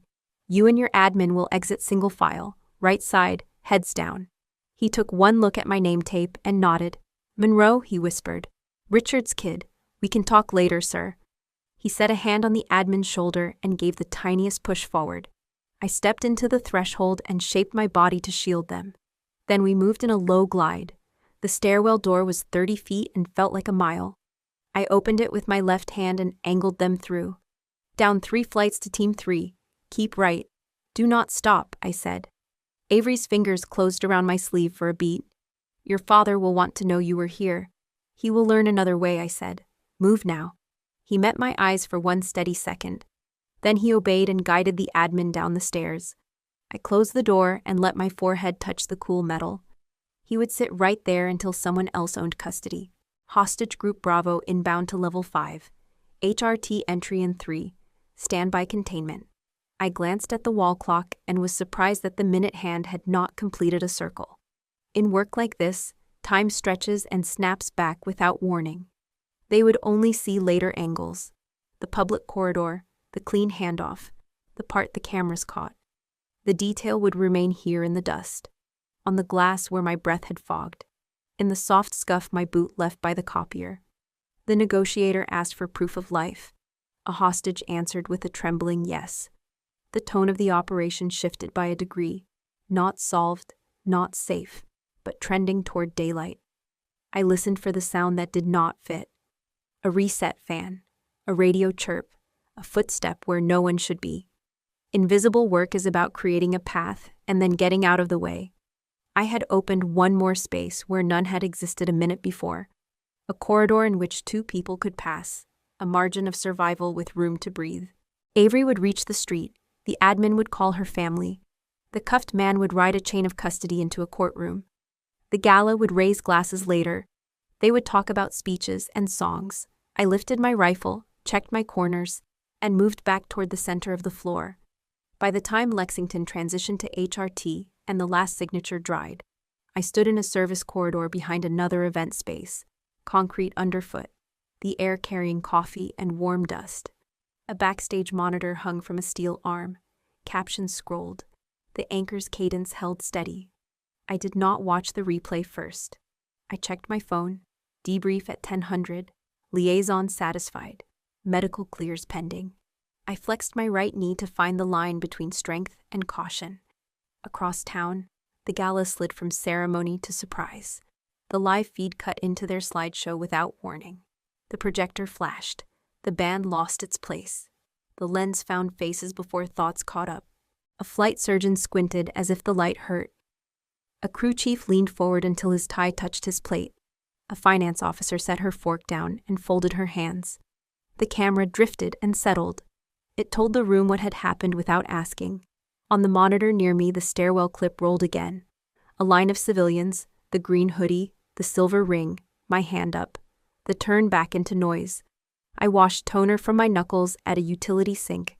You and your admin will exit single file, right side, heads down. He took one look at my name tape and nodded. Monroe, he whispered. Richard's kid. We can talk later, sir. He set a hand on the admin's shoulder and gave the tiniest push forward. I stepped into the threshold and shaped my body to shield them. Then we moved in a low glide. The stairwell door was 30 feet and felt like a mile. I opened it with my left hand and angled them through. Down 3 flights to Team 3. Keep right. Do not stop, I said. Avery's fingers closed around my sleeve for a beat. Your father will want to know you were here. He will learn another way, I said. Move now. He met my eyes for one steady second. Then he obeyed and guided the admin down the stairs. I closed the door and let my forehead touch the cool metal. He would sit right there until someone else owned custody. Hostage Group Bravo inbound to Level 5. HRT entry in 3. Standby containment. I glanced at the wall clock and was surprised that the minute hand had not completed a circle. In work like this, time stretches and snaps back without warning. They would only see later angles. The public corridor, the clean handoff, the part the cameras caught. The detail would remain here in the dust, on the glass where my breath had fogged, in the soft scuff my boot left by the copier. The negotiator asked for proof of life. A hostage answered with a trembling yes. The tone of the operation shifted by a degree, not solved, not safe, but trending toward daylight. I listened for the sound that did not fit. A reset fan, a radio chirp, a footstep where no one should be. Invisible work is about creating a path and then getting out of the way. I had opened one more space where none had existed a minute before. A corridor in which two people could pass, a margin of survival with room to breathe. Avery would reach the street. The admin would call her family. The cuffed man would ride a chain of custody into a courtroom. The Gala would raise glasses later. They would talk about speeches and songs. I lifted my rifle, checked my corners, and moved back toward the center of the floor. By the time Lexington transitioned to HRT and the last signature dried, I stood in a service corridor behind another event space, concrete underfoot, the air carrying coffee and warm dust. A backstage monitor hung from a steel arm. Captions scrolled. The anchor's cadence held steady. I did not watch the replay first. I checked my phone. Debrief at 10:00. Liaison satisfied. Medical clears pending. I flexed my right knee to find the line between strength and caution. Across town, the Gala slid from ceremony to surprise. The live feed cut into their slideshow without warning. The projector flashed. The band lost its place. The lens found faces before thoughts caught up. A flight surgeon squinted as if the light hurt. A crew chief leaned forward until his tie touched his plate. A finance officer set her fork down and folded her hands. The camera drifted and settled. It told the room what had happened without asking. On the monitor near me, the stairwell clip rolled again. A line of civilians, the green hoodie, the silver ring, my hand up. The turn back into noise. I washed toner from my knuckles at a utility sink.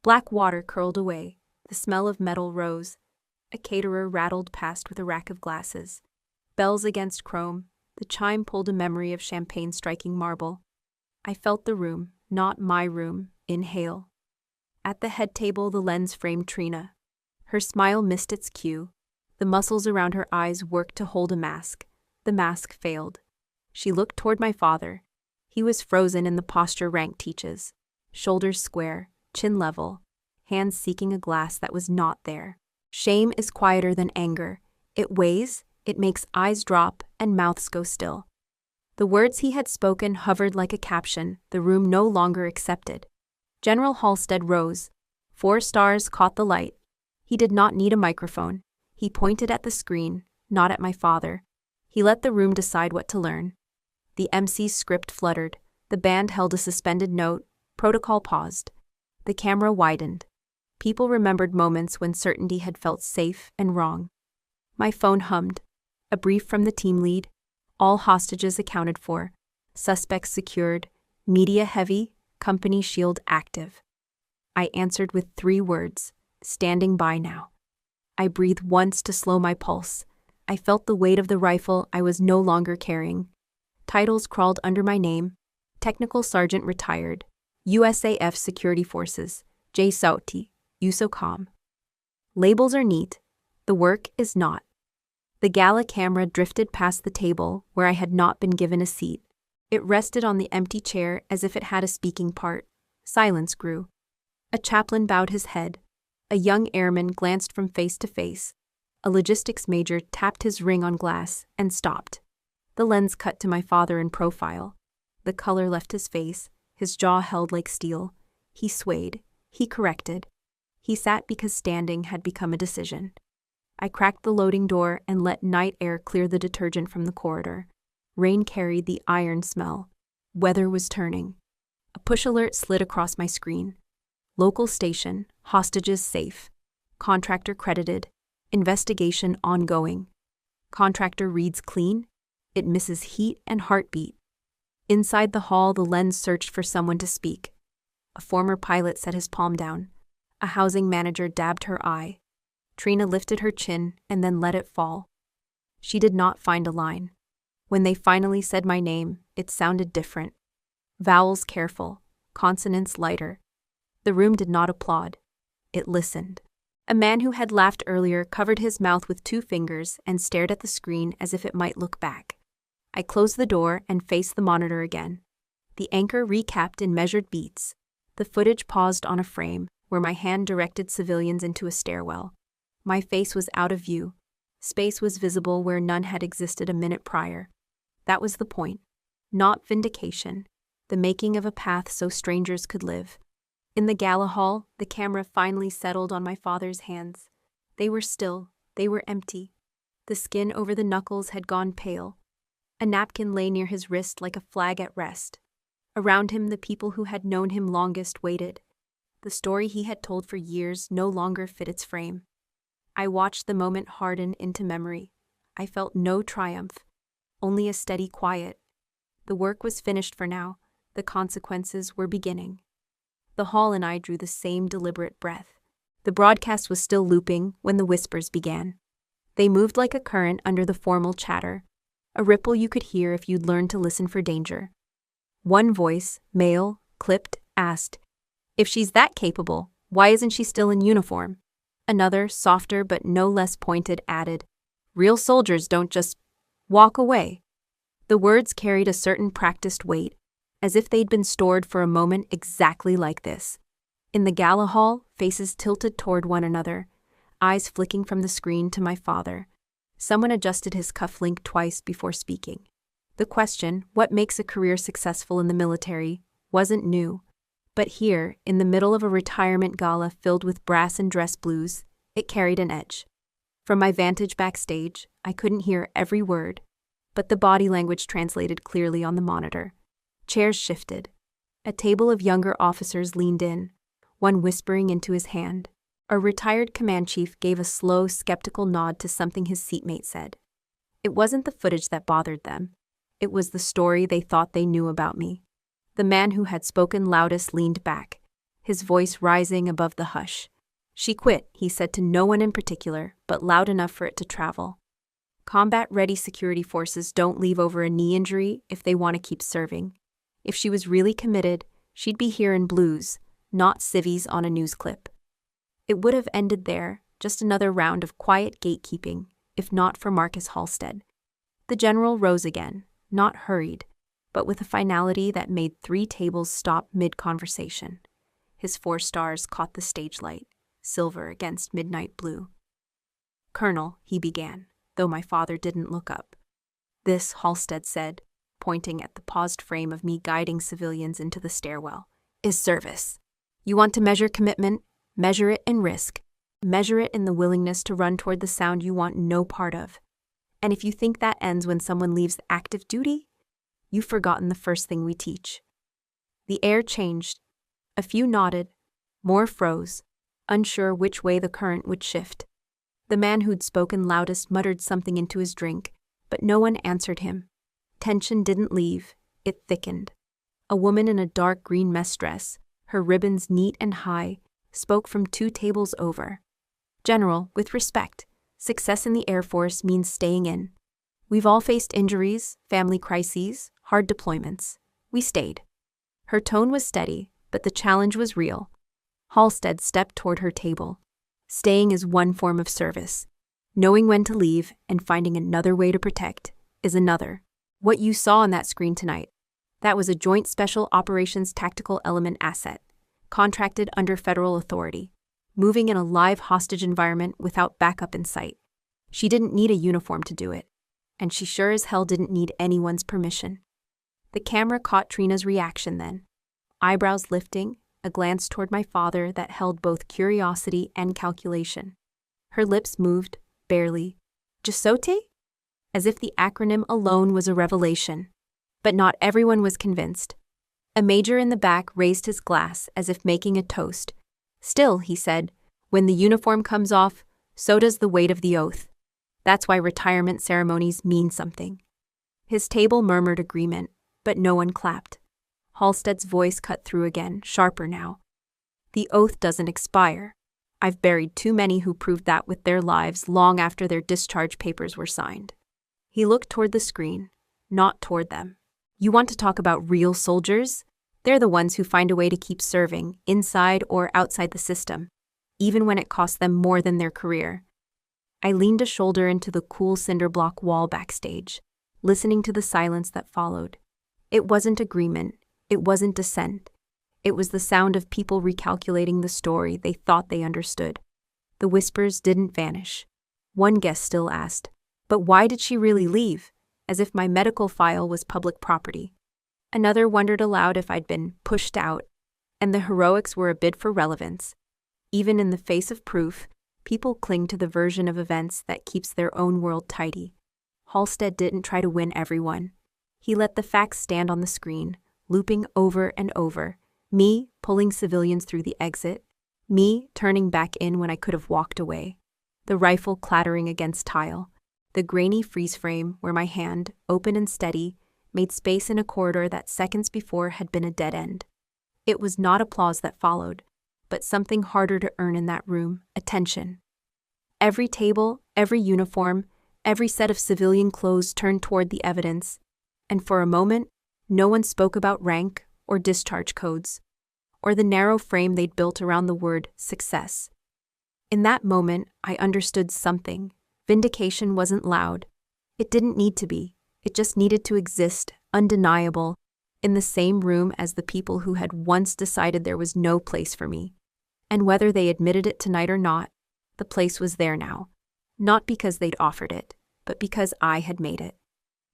Black water curled away. The smell of metal rose. A caterer rattled past with a rack of glasses. Bells against chrome. The chime pulled a memory of champagne striking marble. I felt the room, not my room, inhale. At the head table, the lens framed Trina. Her smile missed its cue. The muscles around her eyes worked to hold a mask. The mask failed. She looked toward my father. He was frozen in the posture rank teaches. Shoulders square, chin level, hands seeking a glass that was not there. Shame is quieter than anger. It weighs, it makes eyes drop and mouths go still. The words he had spoken hovered like a caption the room no longer accepted. General Halstead rose. 4 stars caught the light. He did not need a microphone. He pointed at the screen, not at my father. He let the room decide what to learn. The MC's script fluttered. The band held a suspended note. Protocol paused. The camera widened. People remembered moments when certainty had felt safe and wrong. My phone hummed. A brief from the team lead. All hostages accounted for. Suspects secured. Media heavy. Company shield active. I answered with 3 words. Standing by now. I breathed once to slow my pulse. I felt the weight of the rifle I was no longer carrying. Titles crawled under my name. Technical Sergeant retired. USAF Security Forces. J. Sauti. USOCOM. Labels are neat. The work is not. The Gala camera drifted past the table where I had not been given a seat. It rested on the empty chair as if it had a speaking part. Silence grew. A chaplain bowed his head. A young airman glanced from face to face. A logistics major tapped his ring on glass and stopped. The lens cut to my father in profile. The color left his face, his jaw held like steel. He swayed. He corrected. He sat because standing had become a decision. I cracked the loading door and let night air clear the detergent from the corridor. Rain carried the iron smell. Weather was turning. A push alert slid across my screen. Local station, hostages safe. Contractor credited. Investigation ongoing. Contractor reads clean. It misses heat and heartbeat. Inside the hall, the lens searched for someone to speak. A former pilot set his palm down. A housing manager dabbed her eye. Trina lifted her chin and then let it fall. She did not find a line. When they finally said my name, it sounded different. Vowels careful, consonants lighter. The room did not applaud. It listened. A man who had laughed earlier covered his mouth with 2 fingers and stared at the screen as if it might look back. I closed the door and faced the monitor again. The anchor recapped in measured beats. The footage paused on a frame where my hand directed civilians into a stairwell. My face was out of view. Space was visible where none had existed a minute prior. That was the point. Not vindication. The making of a path so strangers could live. In the gala hall, the camera finally settled on my father's hands. They were still. They were empty. The skin over the knuckles had gone pale. A napkin lay near his wrist like a flag at rest. Around him, the people who had known him longest waited. The story he had told for years no longer fit its frame. I watched the moment harden into memory. I felt no triumph, only a steady quiet. The work was finished for now. The consequences were beginning. The hall and I drew the same deliberate breath. The broadcast was still looping when the whispers began. They moved like a current under the formal chatter, a ripple you could hear if you'd learned to listen for danger. One voice, male, clipped, asked, "If she's that capable, why isn't she still in uniform?" Another, softer but no less pointed, added, "Real soldiers don't just walk away." The words carried a certain practiced weight, as if they'd been stored for a moment exactly like this. In the gala hall, faces tilted toward one another, eyes flicking from the screen to my father. Someone adjusted his cufflink twice before speaking. The question, what makes a career successful in the military, wasn't new. But here, in the middle of a retirement gala filled with brass and dress blues, it carried an edge. From my vantage backstage, I couldn't hear every word, but the body language translated clearly on the monitor. Chairs shifted. A table of younger officers leaned in, one whispering into his hand. A retired command chief gave a slow, skeptical nod to something his seatmate said. It wasn't the footage that bothered them. It was the story they thought they knew about me. The man who had spoken loudest leaned back, his voice rising above the hush. "She quit," he said to no one in particular, but loud enough for it to travel. Combat-ready security forces don't leave over a knee injury if they want to keep serving. If she was really committed, she'd be here in blues, not civvies on a news clip. It would have ended there, just another round of quiet gatekeeping, if not for Marcus Halstead. The general rose again, not hurried, but with a finality that made 3 tables stop mid-conversation. His 4 stars caught the stage light, silver against midnight blue. "Colonel," he began, though my father didn't look up. "This," Halstead said, pointing at the paused frame of me guiding civilians into the stairwell, "is service. You want to measure commitment? Measure it in risk. Measure it in the willingness to run toward the sound you want no part of. And if you think that ends when someone leaves active duty, you've forgotten the first thing we teach." The air changed. A few nodded, more froze, unsure which way the current would shift. The man who'd spoken loudest muttered something into his drink, but no one answered him. Tension didn't leave, it thickened. A woman in a dark green mess dress, her ribbons neat and high, spoke from 2 tables over. "General, with respect, success in the Air Force means staying in. We've all faced injuries, family crises, hard deployments. We stayed." Her tone was steady, but the challenge was real. Halstead stepped toward her table. Staying is one form of service. Knowing when to leave and finding another way to protect is another. What you saw on that screen tonight, that was a Joint Special Operations Tactical Element asset, contracted under federal authority, moving in a live hostage environment without backup in sight. She didn't need a uniform to do it, and she sure as hell didn't need anyone's permission. The camera caught Trina's reaction then, eyebrows lifting, a glance toward my father that held both curiosity and calculation. Her lips moved, barely. Gisote? As if the acronym alone was a revelation. But not everyone was convinced. A major in the back raised his glass as if making a toast. Still, he said, when the uniform comes off, so does the weight of the oath. That's why retirement ceremonies mean something. His table murmured agreement, but no one clapped. Halstead's voice cut through again, sharper now. The oath doesn't expire. I've buried too many who proved that with their lives long after their discharge papers were signed. He looked toward the screen, not toward them. You want to talk about real soldiers? They're the ones who find a way to keep serving, inside or outside the system, even when it costs them more than their career. I leaned a shoulder into the cool cinder block wall backstage, listening to the silence that followed. It wasn't agreement. It wasn't dissent. It was the sound of people recalculating the story they thought they understood. The whispers didn't vanish. One guest still asked, "But why did she really leave?" As if my medical file was public property. Another wondered aloud if I'd been pushed out, and the heroics were a bid for relevance. Even in the face of proof, people cling to the version of events that keeps their own world tidy. Halstead didn't try to win everyone. He let the facts stand on the screen, looping over and over. Me pulling civilians through the exit. Me turning back in when I could have walked away. The rifle clattering against tile. The grainy freeze frame where my hand, open and steady, made space in a corridor that seconds before had been a dead end. It was not applause that followed, but something harder to earn in that room, attention. Every table, every uniform, every set of civilian clothes turned toward the evidence, and for a moment, no one spoke about rank or discharge codes, or the narrow frame they'd built around the word success. In that moment, I understood something. Vindication wasn't loud. It didn't need to be. It just needed to exist, undeniable, in the same room as the people who had once decided there was no place for me. And whether they admitted it tonight or not, the place was there now. Not because they'd offered it, but because I had made it.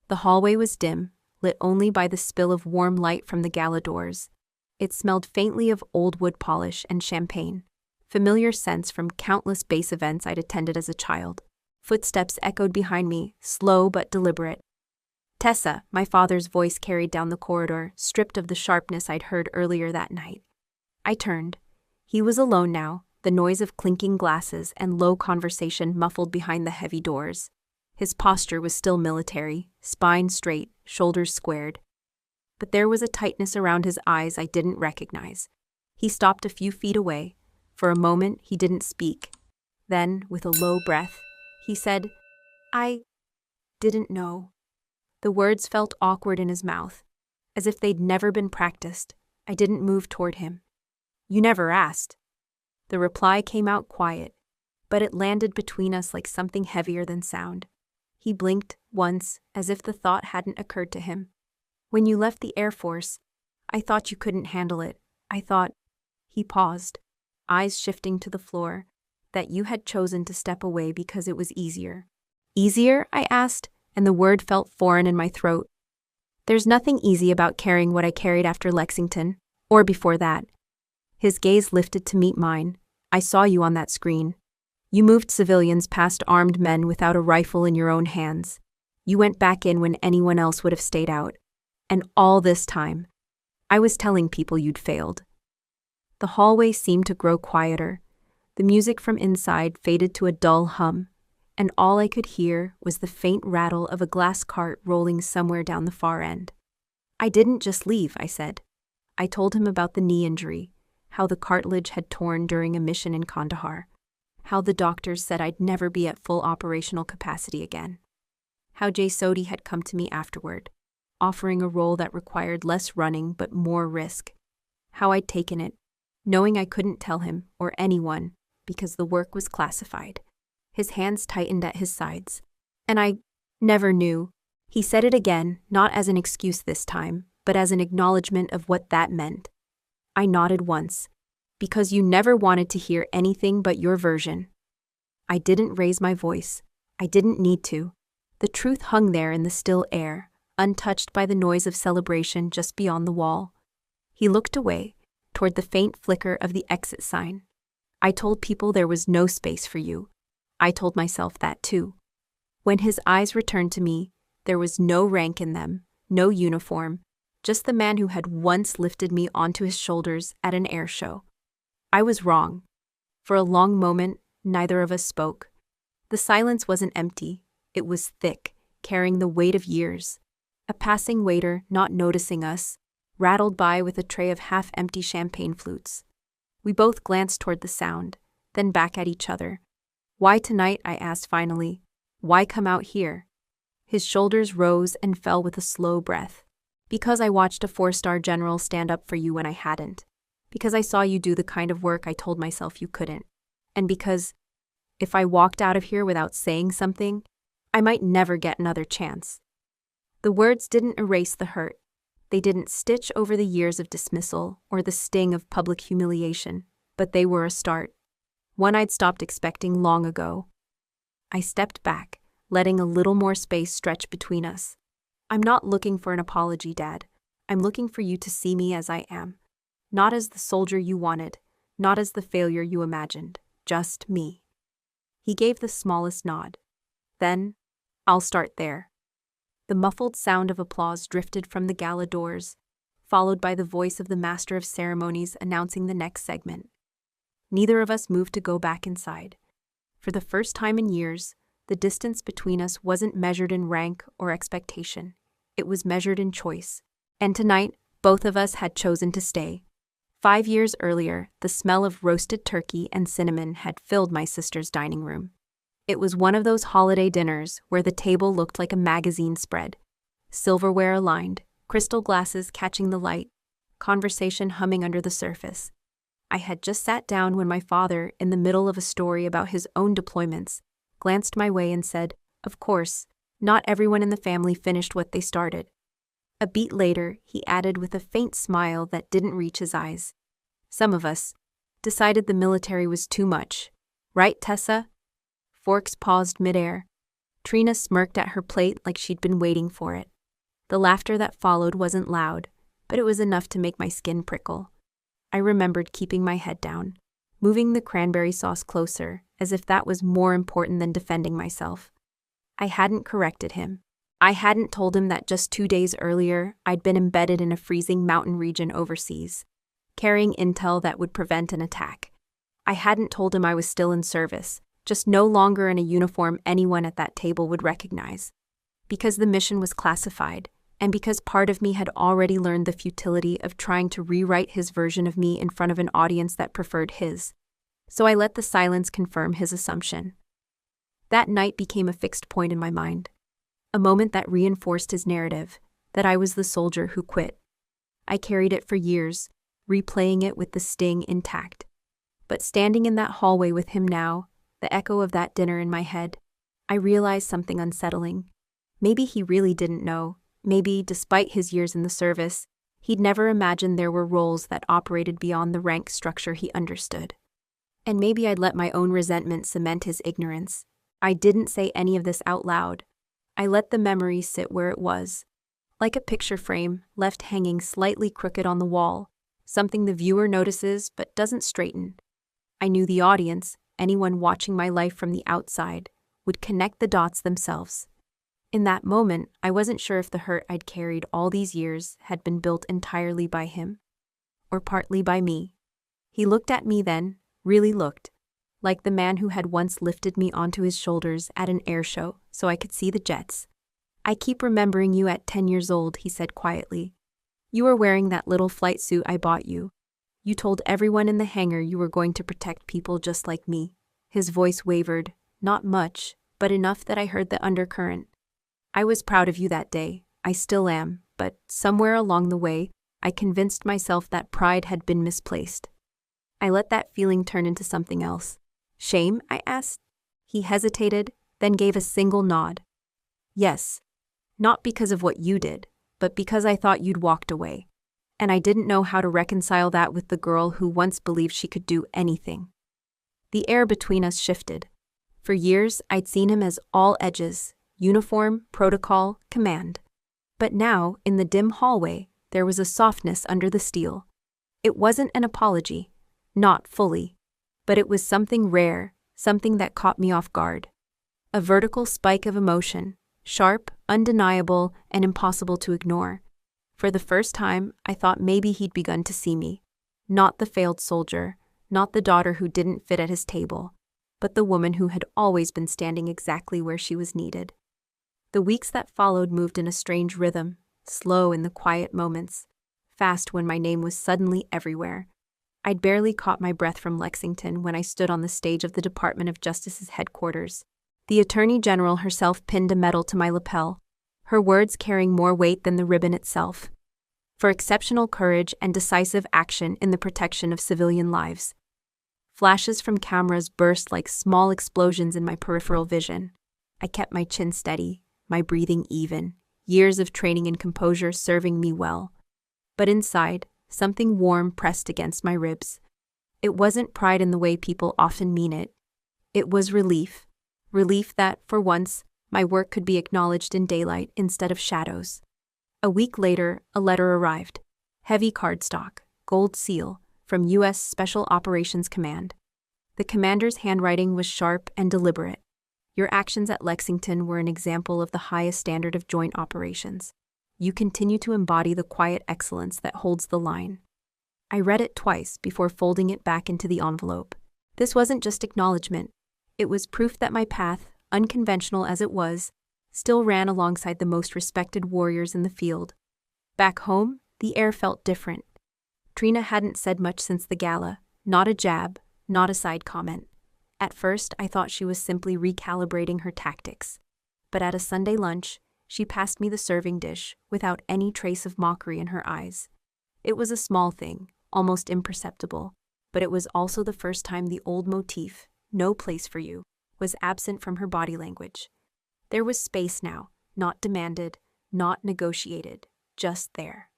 The hallway was dim, lit only by the spill of warm light from the Gala doors. It smelled faintly of old wood polish and champagne, familiar scents from countless base events I'd attended as a child. Footsteps echoed behind me, slow but deliberate. "Tessa," my father's voice carried down the corridor, stripped of the sharpness I'd heard earlier that night. I turned. He was alone now, the noise of clinking glasses and low conversation muffled behind the heavy doors. His posture was still military, spine straight, shoulders squared. But there was a tightness around his eyes I didn't recognize. He stopped a few feet away. For a moment, he didn't speak. Then, with a low breath, he said, "I didn't know." The words felt awkward in his mouth, as if they'd never been practiced. I didn't move toward him. "You never asked." The reply came out quiet, but it landed between us like something heavier than sound. He blinked once, as if the thought hadn't occurred to him. "When you left the Air Force, I thought you couldn't handle it. I thought—" He paused, eyes shifting to the floor, "that you had chosen to step away because it was easier." "Easier?" I asked, and the word felt foreign in my throat. "There's nothing easy about carrying what I carried after Lexington, or before that." His gaze lifted to meet mine. "I saw you on that screen. You moved civilians past armed men without a rifle in your own hands. You went back in when anyone else would have stayed out. And all this time, I was telling people you'd failed." The hallway seemed to grow quieter. The music from inside faded to a dull hum, and all I could hear was the faint rattle of a glass cart rolling somewhere down the far end. "I didn't just leave," I said. I told him about the knee injury, how the cartilage had torn during a mission in Kandahar, how the doctors said I'd never be at full operational capacity again, how Jay Sodhi had come to me afterward, offering a role that required less running but more risk, how I'd taken it, knowing I couldn't tell him or anyone because the work was classified. His hands tightened at his sides. "And I never knew." He said it again, not as an excuse this time, but as an acknowledgement of what that meant. I nodded once. "Because you never wanted to hear anything but your version." I didn't raise my voice. I didn't need to. The truth hung there in the still air, untouched by the noise of celebration just beyond the wall. He looked away, toward the faint flicker of the exit sign. I told people there was no space for you. I told myself that too. When his eyes returned to me, there was no rank in them, no uniform, just the man who had once lifted me onto his shoulders at an air show. I was wrong. For a long moment, neither of us spoke. The silence wasn't empty, it was thick, carrying the weight of years. A passing waiter, not noticing us, rattled by with a tray of half-empty champagne flutes. We both glanced toward the sound, then back at each other. "Why tonight?" I asked finally. "Why come out here?" His shoulders rose and fell with a slow breath. "Because I watched a 4-star general stand up for you when I hadn't. Because I saw you do the kind of work I told myself you couldn't. And because, if I walked out of here without saying something, I might never get another chance." The words didn't erase the hurt. They didn't stitch over the years of dismissal or the sting of public humiliation, but they were a start. One I'd stopped expecting long ago. I stepped back, letting a little more space stretch between us. "I'm not looking for an apology, Dad. I'm looking for you to see me as I am. Not as the soldier you wanted, not as the failure you imagined, just me." He gave the smallest nod. "Then, I'll start there." The muffled sound of applause drifted from the gala doors, followed by the voice of the master of ceremonies announcing the next segment. Neither of us moved to go back inside. For the first time in years, the distance between us wasn't measured in rank or expectation. It was measured in choice. And tonight, both of us had chosen to stay. 5 years earlier, the smell of roasted turkey and cinnamon had filled my sister's dining room. It was one of those holiday dinners where the table looked like a magazine spread. Silverware aligned, crystal glasses catching the light, conversation humming under the surface. I had just sat down when my father, in the middle of a story about his own deployments, glanced my way and said, "Of course, not everyone in the family finished what they started." A beat later, he added with a faint smile that didn't reach his eyes, "Some of us decided the military was too much. Right, Tessa?" Forks paused midair. Trina smirked at her plate like she'd been waiting for it. The laughter that followed wasn't loud, but it was enough to make my skin prickle. I remembered keeping my head down, moving the cranberry sauce closer, as if that was more important than defending myself. I hadn't corrected him. I hadn't told him that just 2 days earlier, I'd been embedded in a freezing mountain region overseas, carrying intel that would prevent an attack. I hadn't told him I was still in service, just no longer in a uniform anyone at that table would recognize. Because the mission was classified, and because part of me had already learned the futility of trying to rewrite his version of me in front of an audience that preferred his. So I let the silence confirm his assumption. That night became a fixed point in my mind. A moment that reinforced his narrative, that I was the soldier who quit. I carried it for years, replaying it with the sting intact. But standing in that hallway with him now, the echo of that dinner in my head, I realized something unsettling. Maybe he really didn't know. Maybe, despite his years in the service, he'd never imagined there were roles that operated beyond the rank structure he understood. And maybe I'd let my own resentment cement his ignorance. I didn't say any of this out loud. I let the memory sit where it was, like a picture frame left hanging slightly crooked on the wall, something the viewer notices but doesn't straighten. I knew the audience, anyone watching my life from the outside, would connect the dots themselves. In that moment, I wasn't sure if the hurt I'd carried all these years had been built entirely by him, or partly by me. He looked at me then, really looked, like the man who had once lifted me onto his shoulders at an air show so I could see the jets. "I keep remembering you at 10 years old," he said quietly. "You were wearing that little flight suit I bought you. You told everyone in the hangar you were going to protect people just like me." His voice wavered, not much, but enough that I heard the undercurrent. "I was proud of you that day. I still am, but somewhere along the way, I convinced myself that pride had been misplaced. I let that feeling turn into something else." "Shame?" I asked. He hesitated, then gave a single nod. "Yes. Not because of what you did, but because I thought you'd walked away. And I didn't know how to reconcile that with the girl who once believed she could do anything." The air between us shifted. For years, I'd seen him as all edges, uniform, protocol, command. But now, in the dim hallway, there was a softness under the steel. It wasn't an apology. Not fully. But it was something rare, something that caught me off guard. A vertical spike of emotion, sharp, undeniable, and impossible to ignore. For the first time, I thought maybe he'd begun to see me. Not the failed soldier, not the daughter who didn't fit at his table, but the woman who had always been standing exactly where she was needed. The weeks that followed moved in a strange rhythm, slow in the quiet moments, fast when my name was suddenly everywhere. I'd barely caught my breath from Lexington when I stood on the stage of the Department of Justice's headquarters. The Attorney General herself pinned a medal to my lapel, her words carrying more weight than the ribbon itself. For exceptional courage and decisive action in the protection of civilian lives. Flashes from cameras burst like small explosions in my peripheral vision. I kept my chin steady, my breathing even, years of training and composure serving me well. But inside, something warm pressed against my ribs. It wasn't pride in the way people often mean it. It was relief. Relief that, for once, my work could be acknowledged in daylight instead of shadows. A week later, a letter arrived. Heavy cardstock, gold seal, from U.S. Special Operations Command. The commander's handwriting was sharp and deliberate. Your actions at Lexington were an example of the highest standard of joint operations. You continue to embody the quiet excellence that holds the line. I read it twice before folding it back into the envelope. This wasn't just acknowledgement. It was proof that my path, unconventional as it was, still ran alongside the most respected warriors in the field. Back home, the air felt different. Trina hadn't said much since the gala, not a jab, not a side comment. At first, I thought she was simply recalibrating her tactics. But at a Sunday lunch, she passed me the serving dish without any trace of mockery in her eyes. It was a small thing, almost imperceptible, but it was also the first time the old motif, "no place for you," was absent from her body language. There was space now, not demanded, not negotiated, just there.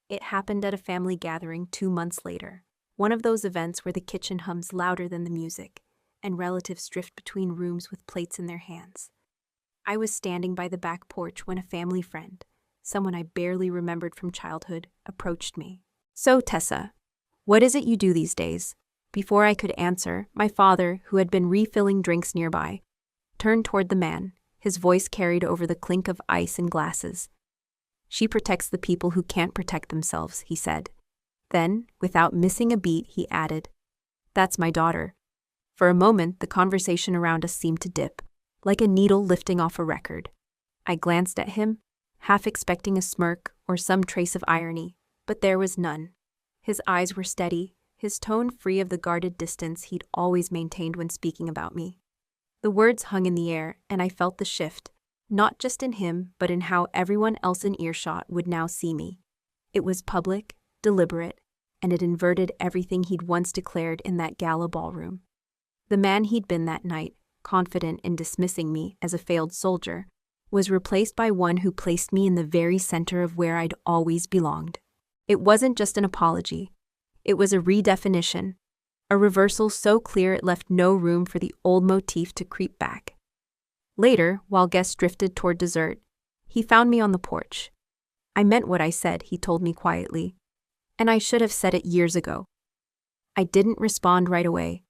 It happened at a family gathering 2 months later, one of those events where the kitchen hums louder than the music, and relatives drift between rooms with plates in their hands. I was standing by the back porch when a family friend, someone I barely remembered from childhood, approached me. "So, Tessa, what is it you do these days?" Before I could answer, my father, who had been refilling drinks nearby, turned toward the man, his voice carried over the clink of ice and glasses. "She protects the people who can't protect themselves," he said. Then, without missing a beat, he added, "That's my daughter." For a moment, the conversation around us seemed to dip, like a needle lifting off a record. I glanced at him, half expecting a smirk or some trace of irony, but there was none. His eyes were steady, his tone free of the guarded distance he'd always maintained when speaking about me. The words hung in the air, and I felt the shift, not just in him, but in how everyone else in earshot would now see me. It was public, deliberate, and it inverted everything he'd once declared in that gala ballroom. The man he'd been that night, confident in dismissing me as a failed soldier, was replaced by one who placed me in the very center of where I'd always belonged. It wasn't just an apology. It was a redefinition, a reversal so clear it left no room for the old motif to creep back. Later, while guests drifted toward dessert, he found me on the porch. "I meant what I said," he told me quietly, "and I should have said it years ago." I didn't respond right away.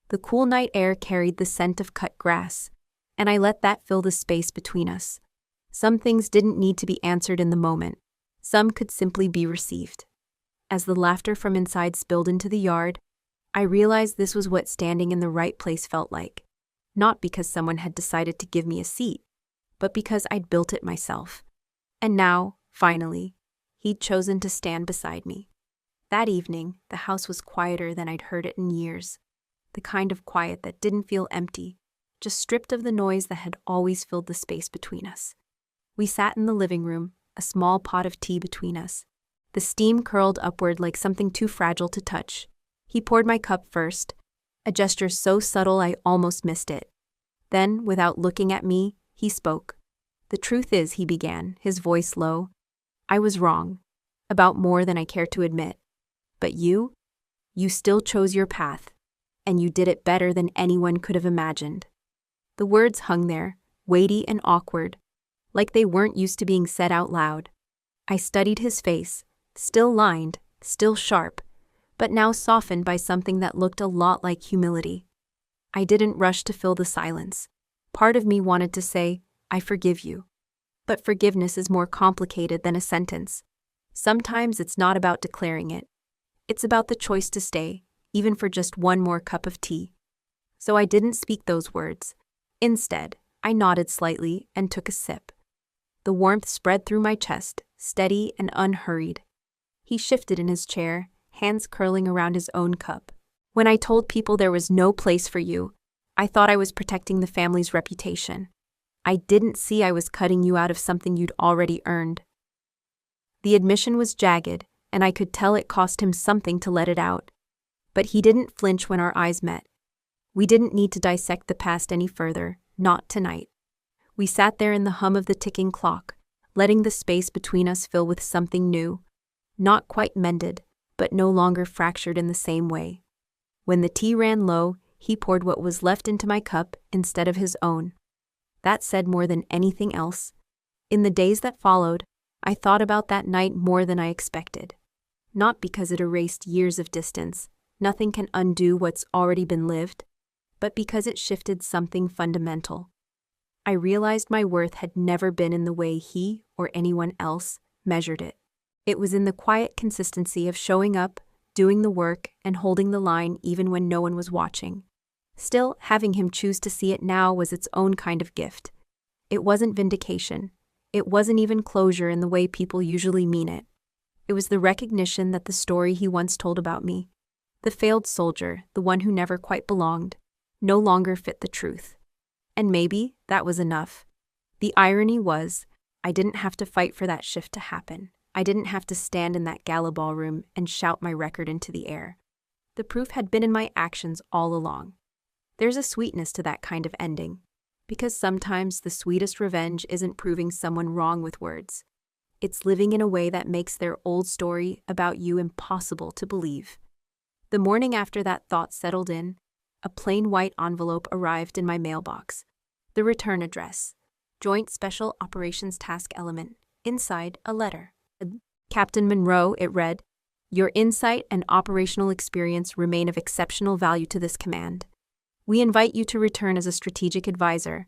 The cool night air carried the scent of cut grass, and I let that fill the space between us. Some things didn't need to be answered in the moment. Some could simply be received. As the laughter from inside spilled into the yard, I realized this was what standing in the right place felt like. Not because someone had decided to give me a seat, but because I'd built it myself. And now, finally, he'd chosen to stand beside me. That evening, the house was quieter than I'd heard it in years. The kind of quiet that didn't feel empty, just stripped of the noise that had always filled the space between us. We sat in the living room, a small pot of tea between us. The steam curled upward like something too fragile to touch. He poured my cup first, a gesture so subtle I almost missed it. Then, without looking at me, he spoke. "The truth is," he began, his voice low, "I was wrong, about more than I care to admit. But you still chose your path, and you did it better than anyone could have imagined." The words hung there, weighty and awkward, like they weren't used to being said out loud. I studied his face, still lined, still sharp, but now softened by something that looked a lot like humility. I didn't rush to fill the silence. Part of me wanted to say, "I forgive you." But forgiveness is more complicated than a sentence. Sometimes it's not about declaring it. It's about the choice to stay, even for just one more cup of tea. So I didn't speak those words. Instead, I nodded slightly and took a sip. The warmth spread through my chest, steady and unhurried. He shifted in his chair, hands curling around his own cup. "When I told people there was no place for you, I thought I was protecting the family's reputation. I didn't see I was cutting you out of something you'd already earned." The admission was jagged, and I could tell it cost him something to let it out. But he didn't flinch when our eyes met. We didn't need to dissect the past any further, not tonight. We sat there in the hum of the ticking clock, letting the space between us fill with something new, not quite mended, but no longer fractured in the same way. When the tea ran low, he poured what was left into my cup instead of his own. That said more than anything else. In the days that followed, I thought about that night more than I expected. Not because it erased years of distance, nothing can undo what's already been lived, but because it shifted something fundamental. I realized my worth had never been in the way he or anyone else measured it. It was in the quiet consistency of showing up, doing the work, and holding the line even when no one was watching. Still, having him choose to see it now was its own kind of gift. It wasn't vindication. It wasn't even closure in the way people usually mean it. It was the recognition that the story he once told about me, the failed soldier, the one who never quite belonged, no longer fit the truth. And maybe that was enough. The irony was, I didn't have to fight for that shift to happen. I didn't have to stand in that gala ballroom and shout my record into the air. The proof had been in my actions all along. There's a sweetness to that kind of ending, because sometimes the sweetest revenge isn't proving someone wrong with words. It's living in a way that makes their old story about you impossible to believe. The morning after that thought settled in, a plain white envelope arrived in my mailbox. The return address, Joint Special Operations Task Element, inside a letter. "Captain Monroe," it read, "your insight and operational experience remain of exceptional value to this command. We invite you to return as a strategic advisor.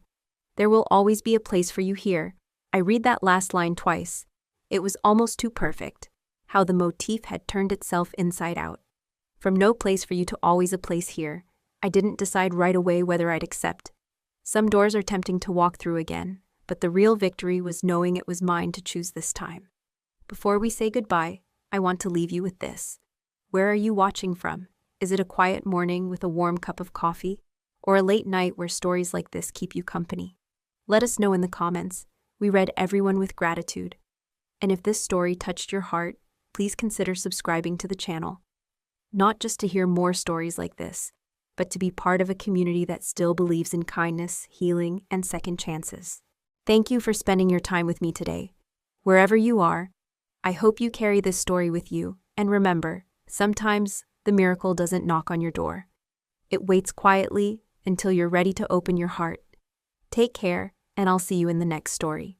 There will always be a place for you here." I read that last line twice. It was almost too perfect, how the motif had turned itself inside out. From no place for you to always a place here, I didn't decide right away whether I'd accept. Some doors are tempting to walk through again, but the real victory was knowing it was mine to choose this time. Before we say goodbye, I want to leave you with this. Where are you watching from? Is it a quiet morning with a warm cup of coffee, or a late night where stories like this keep you company? Let us know in the comments. We read everyone with gratitude. And if this story touched your heart, please consider subscribing to the channel. Not just to hear more stories like this, but to be part of a community that still believes in kindness, healing, and second chances. Thank you for spending your time with me today. Wherever you are, I hope you carry this story with you, and remember, sometimes the miracle doesn't knock on your door. It waits quietly until you're ready to open your heart. Take care, and I'll see you in the next story.